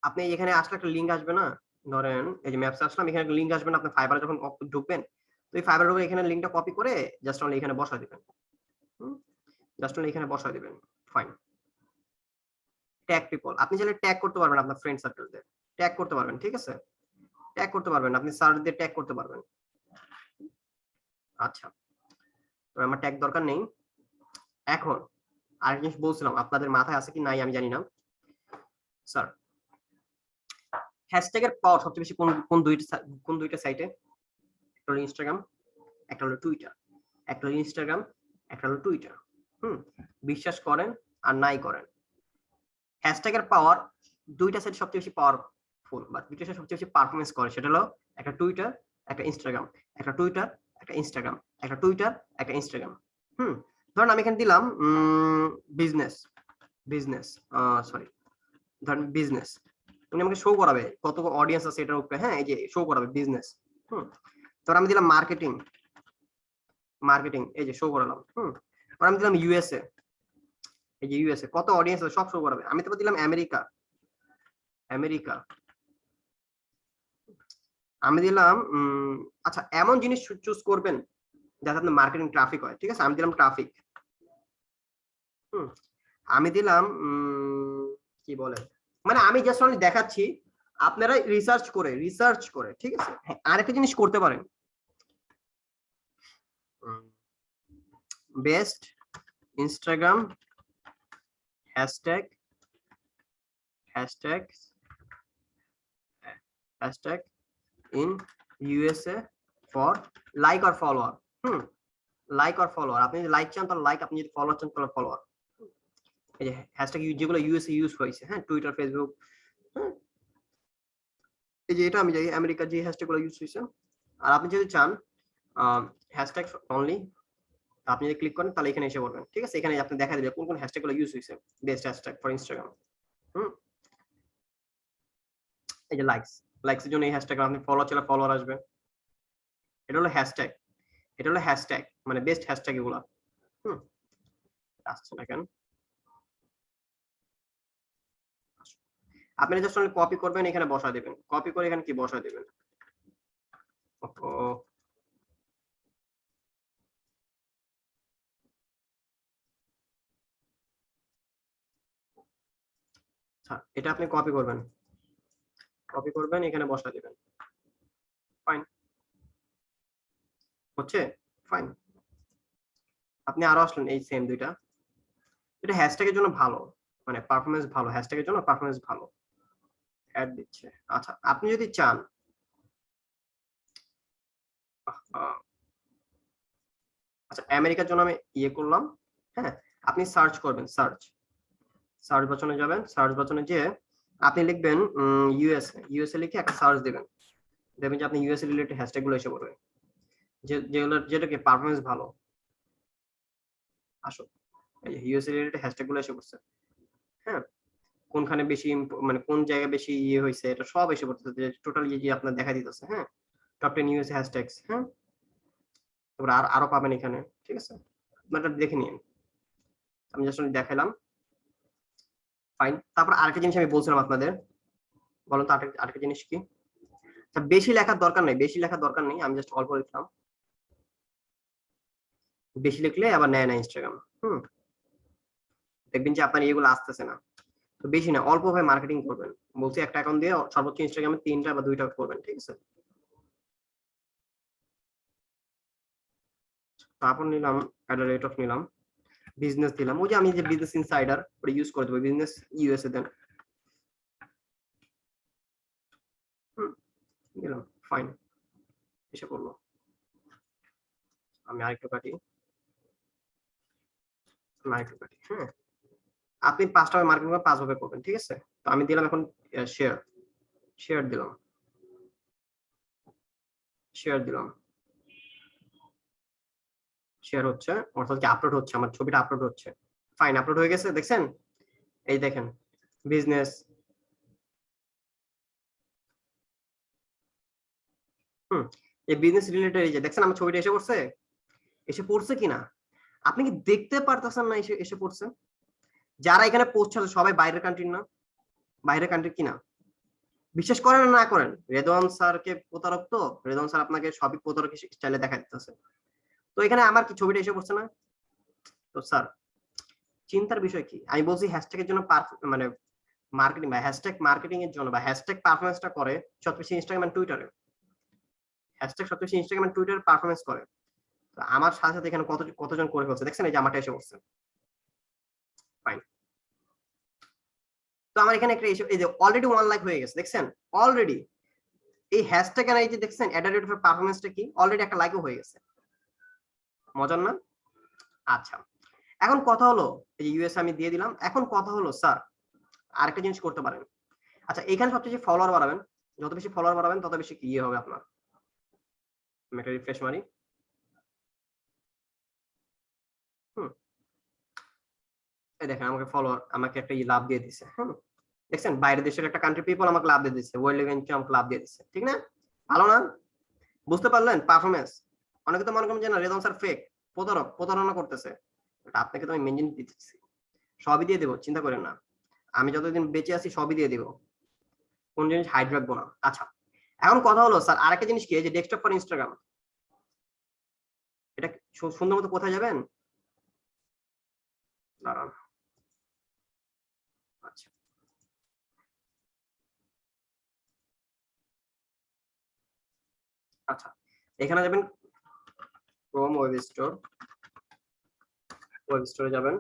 আপনি এখানে আসলে একটা লিংক আসবে না। ধরেন এই যে ম্যাপস আসলাম, এখানে একটা লিংক আসবে না। আপনি ফাইবারে যখন ঢুকবেন, তো এই ফাইবার ঢুকে এখানে লিংকটা কপি করে জাস্ট অনলি এখানে বসায় দিবেন। জাস্ট অনলি এখানে বসায় দিবেন। ফাইন। ট্যাগ পিপল, আপনি চাইলে ট্যাগ করতে পারবেন আপনার ফ্রেন্ড সার্কেলদের, ট্যাগ করতে পারবেন। ঠিক আছে, ট্যাগ করতে পারবেন, আপনি সার্চ দিয়ে ট্যাগ করতে পারবেন। আচ্ছা, তো আমার ট্যাগ দরকার নেই। এখন আরেক জিনিস বলছিলাম, আপনাদের মাথায় আছে কি নাই আমি জানি না স্যার, হ্যাশট্যাগের পাওয়ার সবচেয়ে বেশি কোন দুইটা সাইটে? একটা হলো ইনস্টাগ্রাম, একটা হলো টুইটার। একটা হলো ইনস্টাগ্রাম, একটা হলো টুইটার। বিশ্বাস করেন আর নাই করেন, হ্যাশট্যাগের পাওয়ার দুইটা সাইট সবচেয়ে বেশি পাওয়ারফুল, বা দুইটা সাইট সবচেয়ে বেশি পারফরমেন্স করে। সেটা হলো একটা টুইটার, একটা ইনস্টাগ্রাম, একটা টুইটার, একটা ইনস্টাগ্রাম, একটা টুইটার, একটা ইনস্টাগ্রাম। ধরেন আমি এখানে দিলাম বিজনেস, বিজনেস, সরি, ধরেন বিজনেস, উনি আমাকে শো করাবে কত অডিয়েন্স আছে এটার উপরে। হ্যাঁ, এই যে শো করাবে বিজনেস। ধর আমি দিলাম মার্কেটিং, মার্কেটিং, এই যে শো করালাম। আমি দিলাম ইউএসএ, এই যে ইউএসএ কত অডিয়েন্স আছে সব শো করাবে। আমি তো দিলাম আমেরিকা, আমেরিকা, আমি দিলাম আচ্ছা এমন জিনিস চুজ করবেন যাতে আপনার মার্কেটিং ট্রাফিক হয়। ঠিক আছে, আমি দিলাম ট্রাফিক। আমি দিলাম কি বলে, মানে আমি জাস্ট অনলি দেখাচ্ছি আপনারা রিসার্চ করে ঠিক আছে। হ্যাঁ, আরেকটা জিনিস করতে পারেন, best Instagram hashtag hashtag hashtag in USA for like or follower. Like or follower, আপনি যদি লাইক চান তাহলে লাইক, আপনি যদি ফলোয়ার চান তাহলে ফলোয়ার। এই যে হ্যাশট্যাগ যেগুলো ইউএসএ ইউজ হয়েছে, হ্যাঁ, টুইটার, ফেসবুক, হ্যাঁ, এই যে এটা আমি যাই আমেরিকার যে হ্যাশট্যাগ গুলো ইউজ হয়েছে। আর আপনি যদি চান হ্যাশট্যাগ অনলি, আপনি যদি ক্লিক করেন তাহলে এখানে এসে পড়বেন, ঠিক আছে। এখানে আপনি দেখা দিবে কোন কোন হ্যাশট্যাগ গুলো ইউজ হয়েছে, বেস্ট হ্যাশট্যাগ ফর ইনস্টাগ্রাম। এই যে লাইকস এর জন্য এই হ্যাশট্যাগ, আপনি ফলো চলে ফলোয়ার আসবে। এটা হলো হ্যাশট্যাগ মানে বেস্ট হ্যাশট্যাগ এগুলা। আসছে না কেন? আপনি জাস্ট অনলি কপি করবেন, এখানে বসা দিবেন, কপি করে এখানে কি বসা দিবেন। আচ্ছা, এটা আপনি কপি করবেন, এখানে বসা দিবেন। ফাইন হচ্ছে, ফাইন। আপনি আরো আসলেন এই সেম দুইটা, এটা হ্যাশট্যাগের জন্য ভালো, মানে পারফরম্যান্স ভালো, হ্যাশট্যাগের জন্য পারফরম্যান্স ভালো অ্যাড দিচ্ছে। আচ্ছা, আপনি যদি চান আচ্ছা আমেরিকার জন্য আমি ইয়ে করলাম, হ্যাঁ, আপনি সার্চ করবেন, সার্চ বাটনে যাবেন, সার্চ বাটনে যেয়ে আপনি লিখবেন ইউএসএ লিখে একটা সার্চ দিবেন, দেখবেন যে আপনি ইউএসএ রিলেটেড হ্যাশট্যাগ গুলো এসে পড়বে, যেগুলো যেটাকে পারফরম্যান্স ভালো। আসো, এই ইউএসএ রিলেটেড হ্যাশট্যাগ গুলো এসে পড়ছে, হ্যাঁ, কোনখানে বেশি মানে কোন জায়গায় বেশি ইয়ে হয়েছে এটা সব এসে পড়তেছে, যে টোটাল যে আপনার দেখা দিতেছে, হ্যাঁ, টপ 10 ইউএসএ হ্যাশট্যাগস, হ্যাঁ, তারপর আরো পাবেন এখানে, ঠিক আছে, আপনারা দেখে নিন, আমি জাস্ট দেখালাম। ফাইন, তারপর আরেকটা জিনিস আমি বলছিলাম আপনাদের, বলুন তো আরেকটা জিনিস কি। বেশি লেখার দরকার নেই, আমি জাস্ট অল্প লিখলাম, বেশি লিখলে আবার নেয় না ইনস্টাগ্রাম। দেখবেন যে আপনার এগুলো আসতেছে না, তো বেশি না, অল্প ভাবে মার্কেটিং করবেন। বলছি একটা অ্যাকাউন্ট দিয়ে সর্বোচ্চ ইনস্টাগ্রামে 3টা বা 2টা করবেন, ঠিক আছে। তারপর নিলাম অ্যাট দ্য রেট অফ, নিলাম বিজনেস দিলাম, ওই যে আমি যে বিজনেস ইনসাইডার ওটা ইউজ করে দেবো, বিজনেস ইউএসএ দেন, দিলাম, ফাইন, এসে পড়লো। আমি আরেকটু কাটি, হ্যাঁ, আপনি 5টা মার্কেটিং 5 ভাবে করবেন, ঠিক আছে। তো আমি দিলাম এখন শেয়ার, দিলাম, দিলাম, শেয়ার হচ্ছে, অর্থাৎ কি আপলোড হচ্ছে, আমার ছবিটা আপলোড হচ্ছে। ফাইন, আপলোড হয়ে গেছে, দেখছেন, এই দেখেন বিজনেস, এই বিজনেস রিলেটেড, এই যে দেখছেন আমার ছবিটা এসে পড়ছে কিনা, আপনি কি দেখতে পারতেছেন না এসে এসে পড়ছে। যারা এখানে পোস্ট আছে সবাই বাইরের কান্ট্রির না, বাইরের কান্ট্রি কিনা, বিশ্বাস করেন না করেন, রেদওয়ান স্যারকে প্রতারক, তো রেদওয়ান স্যার আপনাকে সবই প্রতারক স্টাইলে দেখা দিতেছে। তো এখানে আমার কি ছবিটা এসে পড়ছে না, তো স্যার চিন্তার বিষয় কি, আমি বলছি হ্যাশট্যাগের জন্য মানে মার্কেটিং বা হ্যাশট্যাগ মার্কেটিং এর জন্য বা হ্যাশট্যাগ পারফরম্যান্সটা করে সবচেয়ে বেশি ইনস্টাগ্রাম এন্ড টুইটারে, হ্যাশট্যাগ সবচেয়ে বেশি ইনস্টাগ্রাম এন্ড টুইটারে পারফরম্যান্স করে। তো আমার সাথে সাথে এখানে কতজন করে ফেলছে, দেখছেন, এই যে আমারটা এসে পড়ছে। ফাইন, তো আমার এখানে একটা এই যে অলরেডি 1 লাখ হয়ে গেছে, দেখছেন, অলরেডি এই হ্যাশট্যাগ এর এই যে দেখছেন অ্যাডাল্ট পারফরম্যান্সটা কি, অলরেডি একটা লাইকও হয়ে গেছে, মজার না। আচ্ছা, এখন কথা হলো, এই ইউএস আমি দিয়ে দিলাম, এখন কথা হলো স্যার আরেকটা জিনিস করতে পারেন। আচ্ছা, এখানে সবচেয়ে বেশি ফলোয়ার বাড়াবেন, যত বেশি ফলোয়ার বাড়াবেন তত বেশি কি হবে আপনার। আমি একটা রিফ্রেশ মারি, এই দেখেন আমাকে ফলোয়ার, আমাকে একটা লাভ দিয়ে দিছে, দেখছেন, বাইরের দেশের একটা কান্ট্রি পিপল আমাকে লাভ দিয়ে দিচ্ছে, ওয়ার্ল্ড ইভেন্ট আমাকে লাভ দিয়ে দিচ্ছে, ঠিক না, ভালো না, বুঝতে পারলেন পারফরমেন্স। অনেকে তো মনে করেন যে না রেদন স্যার ফেক, প্রতারণা করতেছে, আপনাকে তো আমি মেনটেন দিতেছি, সবই দিয়ে দেবো, চিন্তা করেন না, আমি যতদিন বেঁচে আছি সবই দিয়ে দেবো, কোন জিনিস হাইড রাখবো না। আচ্ছা, এখন কথা হলো স্যার আরেকটা জিনিস কি, যে ডেস্কটপ ফর ইনস্টাগ্রাম, এটা সুন্দর মতো কোথায় যাবেন, দাঁড়ান, আচ্ছা, আচ্ছা, এখানে যাবেন ক্রোম ওয়েব স্টোরে যাবেন।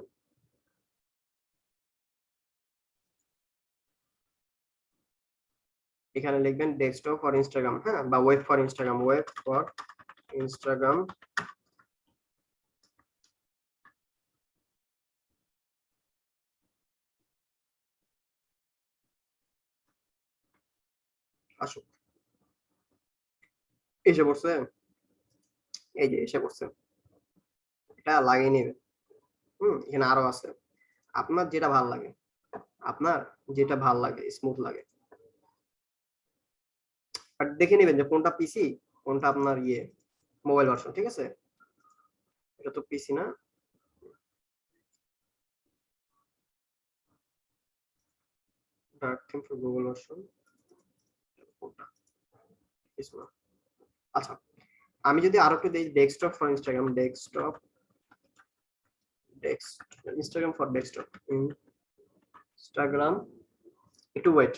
এখানে লিখবেন ডেস্কটপ ফর ইনস্টাগ্রাম, হ্যাঁ, বা ওয়েব ফর ইনস্টাগ্রাম। আসুক, এসে পড়ছে, এই যে এসে পড়ছে, এটা লাগিয়ে নেবেন। এখানে আরো আছে, আপনার যেটা ভাল লাগে, আপনার যেটা ভাল লাগে, স্মুথ লাগে, আর দেখে নেবেন যে কোনটা পিসি, কোনটা আপনার মোবাইল ভার্সন। ঠিক আছে, এটা তো পিসি না, dark theme for Google version, কোনটা কিছু না। আচ্ছা, আমি যদি আরো একটু দিই desktop for Instagram, Instagram for desktop, Instagram, একটু ওয়েট।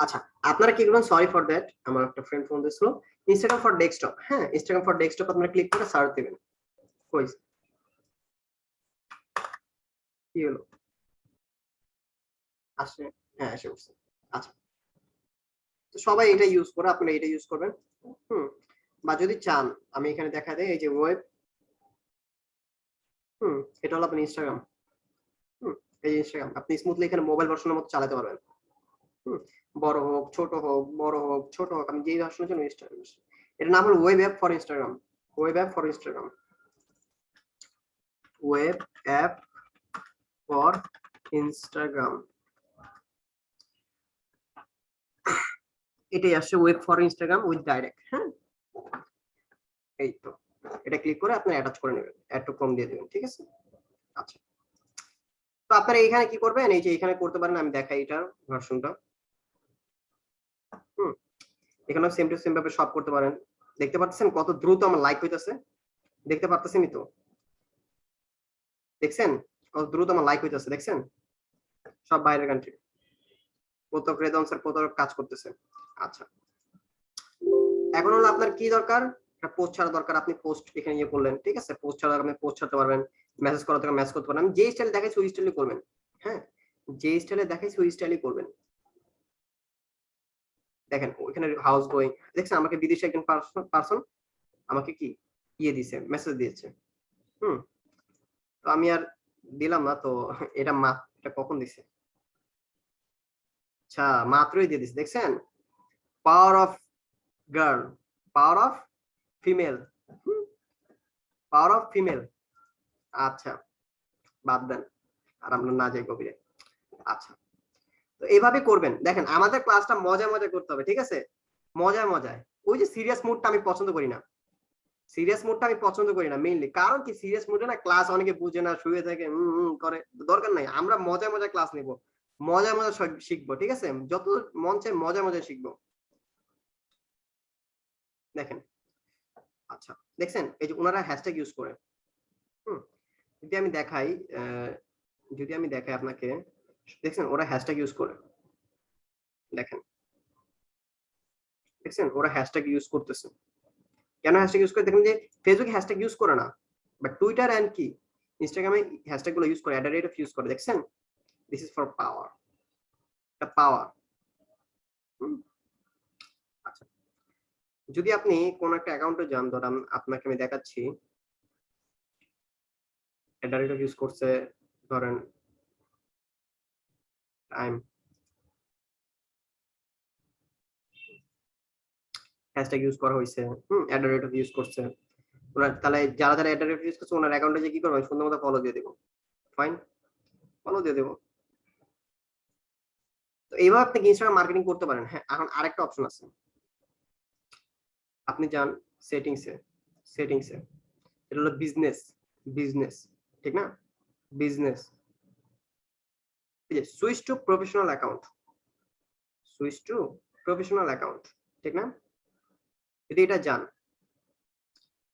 আচ্ছা, আপনারা কি করবেন, সরি ফর দ্যাট, আমার একটা ফ্রেন্ড ফোন দিছিল। ইনস্টাগ্রাম ফর ডেস্কটপ, হ্যাঁ, ইনস্টাগ্রাম ফর ডেস্কটপ আপনারা ক্লিক করে সার্চ দিবেন। কই, কি হলো, আসে, হ্যাঁ এসে পড়ছে। আচ্ছা, তো সবাই এটা ইউজ করে, আপনারা এটা ইউজ করবেন। হুম, বা যদি চান আমি এখানে দেখা দেয় এই যে ওয়েব, এটা হলো আপনার ইনস্টাগ্রাম। হুম, এই যে ইনস্টাগ্রাম আপনি স্মুথলি এখানে মোবাইল ভার্সনের মতো চালাতে পারবেন। হুম, বড় হোক ছোট হোক, বড় হোক ছোট হোক, আমি যেই ভার্সনের জন্য ইনস্টাগ্রাম, এটার নাম হলো web app for Instagram. Web app for Instagram, web app for Instagram, এটাই আসছে web for Instagram with direct. হ্যাঁ, এই তো, এটা ক্লিক করে আপনি অ্যাটাচ করে নেবেন, অ্যাড টু ক্রোম দিয়ে দিবেন। ঠিক আছে, আচ্ছা, তো আপনারা এখানে কি করবেন, এই যে এখানে করতে পারেন, আমি দেখাই এটার ভার্সনটা। হুম, এখানেও সেম টু সেম ভাবে সব করতে পারেন। দেখতে পাচ্ছেন কত দ্রুত আমার লাইক হইতেছে, দেখতে পাচ্ছেনই তো, দেখছেন কত দ্রুত আমার লাইক হইতেছে, দেখছেন, সব বাইরের কান্ট্রি, প্রত্যেক রেদন্সের প্রত্যেক কাজ করতেছে। আচ্ছা, এখন হলো আপনার কি দরকার, একটা পোস্ট ছাড়া দরকার। আপনি পোস্ট এখানে করলেন, ঠিক আছে, পোস্ট ছাড়া আপনি পোস্ট ছাড়তে পারবেন, মেসেজ করা থেকে মেসেজ করতে পারেন। আমি যে স্টাইল দেখাইছি ওই স্টাইলে করবেন। হ্যাঁ, যে স্টাইলে দেখাইছি ওই স্টাইলে করবেন। দেখেন ওইখানে হাউস গোয়িং, দেখছেন আমাকে বিদেশি একজন পার্সন আমাকে কি দিছে, মেসেজ দিয়েছে। হুম, তো আমি আর দিলাম না তো, এটা কখন দিছে, আচ্ছা মাত্রই দিয়ে দিছে, দেখছেন, power of girl, power of female, power of female. আচ্ছা, বাদ দেন, আর আমরা না যাই গভীরে। আচ্ছা, তো এইভাবে করবেন। দেখেন আমাদের ক্লাসটা মজা মজা করতে হবে, ঠিক আছে, মজায় মজায়। ওই যে সিরিয়াস মুডটা আমি পছন্দ করি না, সিরিয়াস মুডটা আমি পছন্দ করি না মেইনলি কারণ কি, সিরিয়াস মুডে না ক্লাস অনেকে বুঝে না, শুয়ে থাকে করে, দরকার নাই। আমরা মজা মজা ক্লাস নিব, মজা মজা শিখবো, ঠিক আছে, যত মন চায় মজা মজা শিখবো। দেখেন, আচ্ছা, দেখছেন এই যে ওনারা হ্যাশট্যাগ ইউজ করে। হুম, যদি আমি দেখাই, যদি আমি দেখাই আপনাকে, দেখছেন ওরা হ্যাশট্যাগ ইউজ করে, দেখেন, দেখছেন ওরা হ্যাশট্যাগ ইউজ করতেছে। কেন হ্যাশট্যাগ ইউজ করে, দেখেন যে ফেসবুক হ্যাশট্যাগ ইউজ করে না, বাট টুইটার এন্ড কি ইনস্টাগ্রামে হ্যাশট্যাগ গুলো ইউজ করে, at the rate of use করে, দেখছেন, দিস ইজ ফর পাওয়ার, এটা পাওয়ার। আচ্ছা, যদি আপনি কোন একটা অ্যাকাউন্টে যান, ধরেন আপনাকে আমি দেখাচ্ছি, at the rate of use করছে, ধরেন টাইম হ্যাশট্যাগ ইউজ করা হয়েছে, at the rate of use করছে ওনার, তাহলে যারা যারা অ্যাট দ্য রেট ইউজ করছে ওনার অ্যাকাউন্টে যে কি করবো সুন্দর মতো ফলো দিয়ে দেবো, ফাইন ফলো দিয়ে দেবো। তো এইভাবে আপনি ইনস্টাগ্রাম মার্কেটিং করতে পারেন। হ্যাঁ, এখন আরেকটা অপশন আছে, আপনি যান সেটিংসে, সেটিংসে এটা হলো বিজনেস, বিজনেস ঠিক না, বিজনেস, এই যে switch to professional account, switch to professional account ঠিক না, যদি এটা যান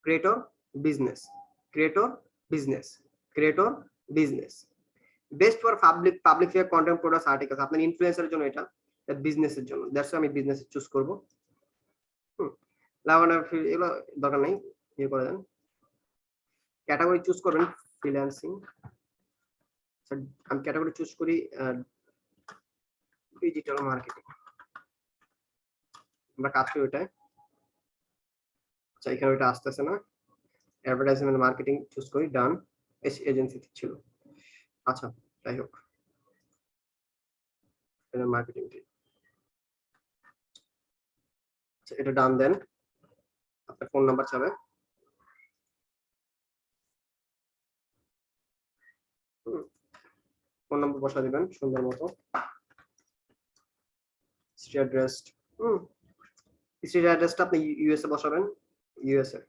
creator business, creator business, creator business, best for public figure content products articles, আপনার ইনফ্লুয়েন্সারের জন্য এটা বিজনেসের জন্য, দ্যাটস আমি বিজনেস চুজ করব। লাগানো এগুলো দরকার নেই, ইয়ে করে দেন, ক্যাটাগরি চুজ করবেন ফ্রিল্যান্সিং, আমি ক্যাটাগরি চুজ করি ডিজিটাল মার্কেটিং, আমরা কাজ করি ওটাই। আচ্ছা এখানে ওইটা আসতেছে না, অ্যাডভার্টাইজমেন্ট মার্কেটিং চুজ করি, ডান, এজেন্সি ছিল। আচ্ছা যাই হোক মার্কেটিং, এটা ডান দেন, আপনার ফোন নাম্বার চাবে, ফোন নাম্বার বসা দিবেন সুন্দর মতো, স্ট্রিট অ্যাড্রেস, স্ট্রিট অ্যাড্রেসটা আপনি ইউএসএ বসাবেন, USA,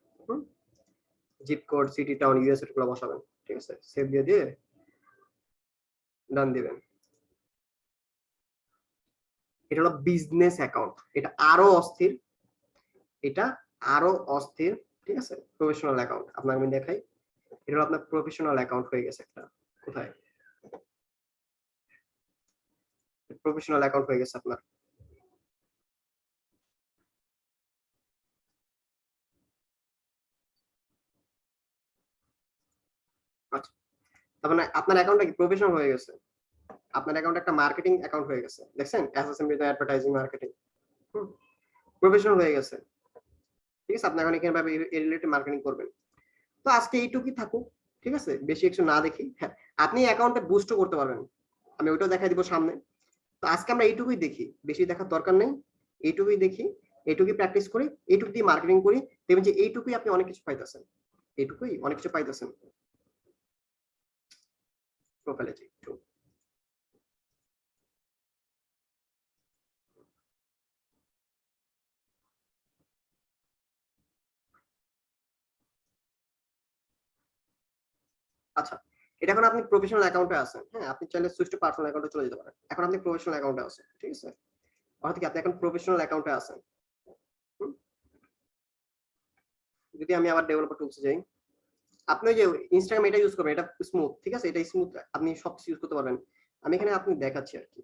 zip code, city, town, USA গুলো বসাবেন, ঠিক আছে, সেভ দিয়ে দিয়ে ডান দিবেন। এটা হলো বিজনেস অ্যাকাউন্ট, এটা আরো অস্থির, এটা আরো অস্থির, ঠিক আছে, প্রফেশনাল অ্যাকাউন্ট আপনাকে আমি দেখাই, এটা হলো আপনার প্রফেশনাল অ্যাকাউন্ট হয়ে গেছে একটা, কোথায় প্রফেশনাল অ্যাকাউন্ট হয়ে গেছে আপনার। আচ্ছা তার মানে আপনার অ্যাকাউন্টটা কি প্রফেশনাল হয়ে গেছে, আপনার অ্যাকাউন্ট একটা মার্কেটিং অ্যাকাউন্ট হয়ে গেছে, দেখছেন SSM with advertising marketing, professional হয়ে গেছে, ঠিক আছে, আপনি এখন এখানে ভাবে এই রিলেটেড মার্কেটিং করবেন। তো আজকে এইটুকুই থাকুক, ঠিক আছে, বেশি কিছু না দেখি। হ্যাঁ আপনি অ্যাকাউন্টে বুস্টও করতে পারবেন, আমি ওইটাও দেখাই দিব সামনে। তো আজকে আমরা এইটুকুই দেখি, বেশি দেখার দরকার নেই, এইটুকুই দেখি, এইটুকুই প্র্যাকটিস করি, এইটুকু দিয়ে মার্কেটিং করি, দেখবেন যে এইটুকুই আপনি অনেক কিছু পাইতেছেন, এইটুকুই অনেক কিছু পাইতেছেন। প্রোফাইলে যাই একটু, আচ্ছা এটা এখন আপনি প্রফেশনাল অ্যাকাউন্টে আছেন, হ্যাঁ আপনি চাইলে সুইচ টু পার্সোনাল অ্যাকাউন্টে চলে যেতে পারেন, এখন আপনি প্রফেশনাল অ্যাকাউন্টে আছেন, ঠিক আছে, অর্থাৎ কি আপনি এখন প্রফেশনাল অ্যাকাউন্টে আছেন। যদি আমি আবার ডেভেলপার টুলসে যাই, আপনি যে ইনস্টাগ্রাম এটা ইউজ করবেন, এটা স্মুথ, ঠিক আছে, এটা স্মুথ, আপনি সব ইউজ করতে পারবেন। আমি এখানে আপনি দেখাচ্ছি আর কি,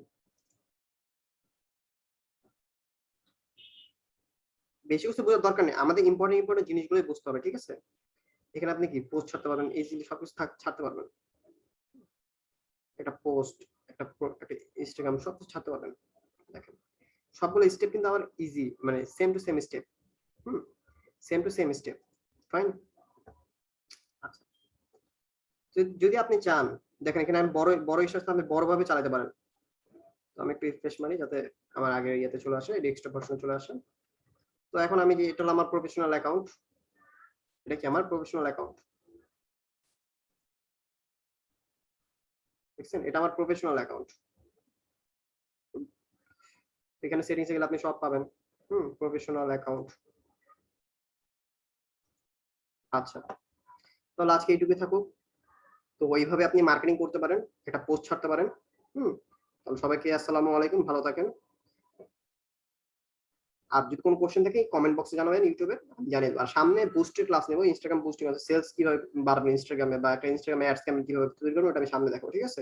বেশি কিছু বোঝার দরকার নেই, আমাদের ইম্পর্টেন্ট ইম্পর্টেন্ট জিনিসগুলোই বুঝতে হবে, ঠিক আছে। এখানে আপনি কি পোস্ট ছাড়তে পারবেন, এই জিনিস সবকিছু ছাড়তে পারবেন, একটা পোস্ট, একটা ইনস্টাগ্রাম সবকিছু ছাড়তে পারবেন। দেখেন সবগুলো স্টেপ কিন্তু আমার ইজি, মানে same to same step, same to same step, fine. আচ্ছা যদি আপনি চান, দেখেন এখানে আমি বড় বড় ইস্যু আপনি বড় ভাবে চালাতে পারেন। তো আমি একটু রিফ্রেশ মারি যাতে আমার আগের ইয়েতে চলে আসে, ডেস্কটপ ভার্সনে চলে আসে। তো এখন আমি যে এটা হলো আমার প্রফেশনাল অ্যাকাউন্ট, এটা কি আমার প্রফেশনাল অ্যাকাউন্ট, দেখছেন এটা আমার প্রফেশনাল অ্যাকাউন্ট। এখানে সেটিংসে গেলে আপনি সব পাবেন, প্রফেশনাল অ্যাকাউন্ট। আচ্ছা তাহলে আজকে এইটুকুই থাকুক। তো ওইভাবে আপনি মার্কেটিং করতে পারেন, একটা পোস্ট ছাড়তে পারেন। তাহলে সবাইকে আসসালামু আলাইকুম, ভালো থাকেন। আর যদি কোনো কোশ্চেন থাকে কমেন্ট বক্সে জানাবেন, ইউটিউবে জানিয়ে দেবো। আর সামনে বুস্টের ক্লাস নেবো, ইনস্টাগ্রাম বুস্টিং আছে, সেলস কিভাবে বাড়বে ইনস্টাগ্রামে, বা একটা ইনস্টাগ্রামে অ্যাডস কেমন কিভাবে তৈরি করবো, ওটা আমি সামনে দেখাবো, ঠিক আছে।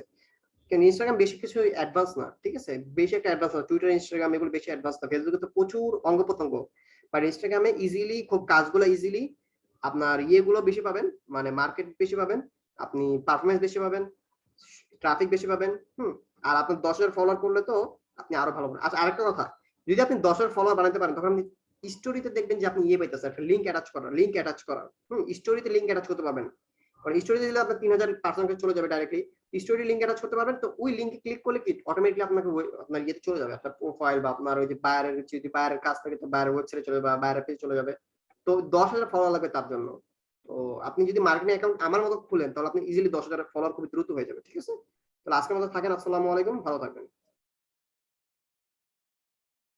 কারণ ইনস্টাগ্রাম বেশি কিছু অ্যাডভান্স না, ঠিক আছে, বেশি একটা অ্যাডভান্স না, টুইটার ইনস্টাগ্রাম এগুলো বেশি অ্যাডভান্স না, ফেসবুকে তো প্রচুর অঙ্গ প্রত্যঙ্গ, বাট ইনস্টাগ্রামে ইজিলি খুব কাজগুলো ইজিলি, আপনার ইয়েগুলো বেশি পাবেন, মানে মার্কেট বেশি পাবেন, আপনি পারফরমেন্স বেশি পাবেন, ট্রাফিক বেশি পাবেন। আর আপনার 10,000 ফলোয়ার করলে তো আপনি আরো ভালো পাবেন। আচ্ছা আরেকটা কথা, যদি আপনি 10,000 ফলোয়ার বানাতে পারেন তখন আপনি স্টোরিতে দেখবেন যে আপনি ইয়ে পাইতেছেন, একটা লিঙ্ক অ্যাটাচ করার, লিঙ্ক অ্যাটাচ করার, স্টোরিতে লিঙ্ক অ্যাটাচ করতে পারবেন। কারণ স্টোরিতে দিলে আপনার 3,000 পার্সেন্ট চলে যাবে ডাইরেক্টলি, স্টোরি লিংক অ্যাটাচ করতে পারবেন। তো ওই লিংকে ক্লিক করলে কি অটোমেটিক্যালি আপনাকে আপনার ইয়েতে চলে যাবে। আপনার প্রোফাইল বা আপনার ওই যে বায়ারের যদি বায়ারের কাজ থাকে তো বায়ারের ওয়েবসাইটে চলে যাবে বা বায়ারের পেজে চলে যাবে। তো 10,000 ফলোয়ার লাগবে তার জন্য। তো আপনি যদি মার্কেটিং অ্যাকাউন্ট আমার মতো খুলেন তাহলে আপনি ইজিলি 10,000 ফলোয়ার খুব দ্রুত হয়ে যাবে। ঠিক আছে? তাহলে আজকের মতো থাকেন। আসসালামু আলাইকুম। ভালো থাকবেন।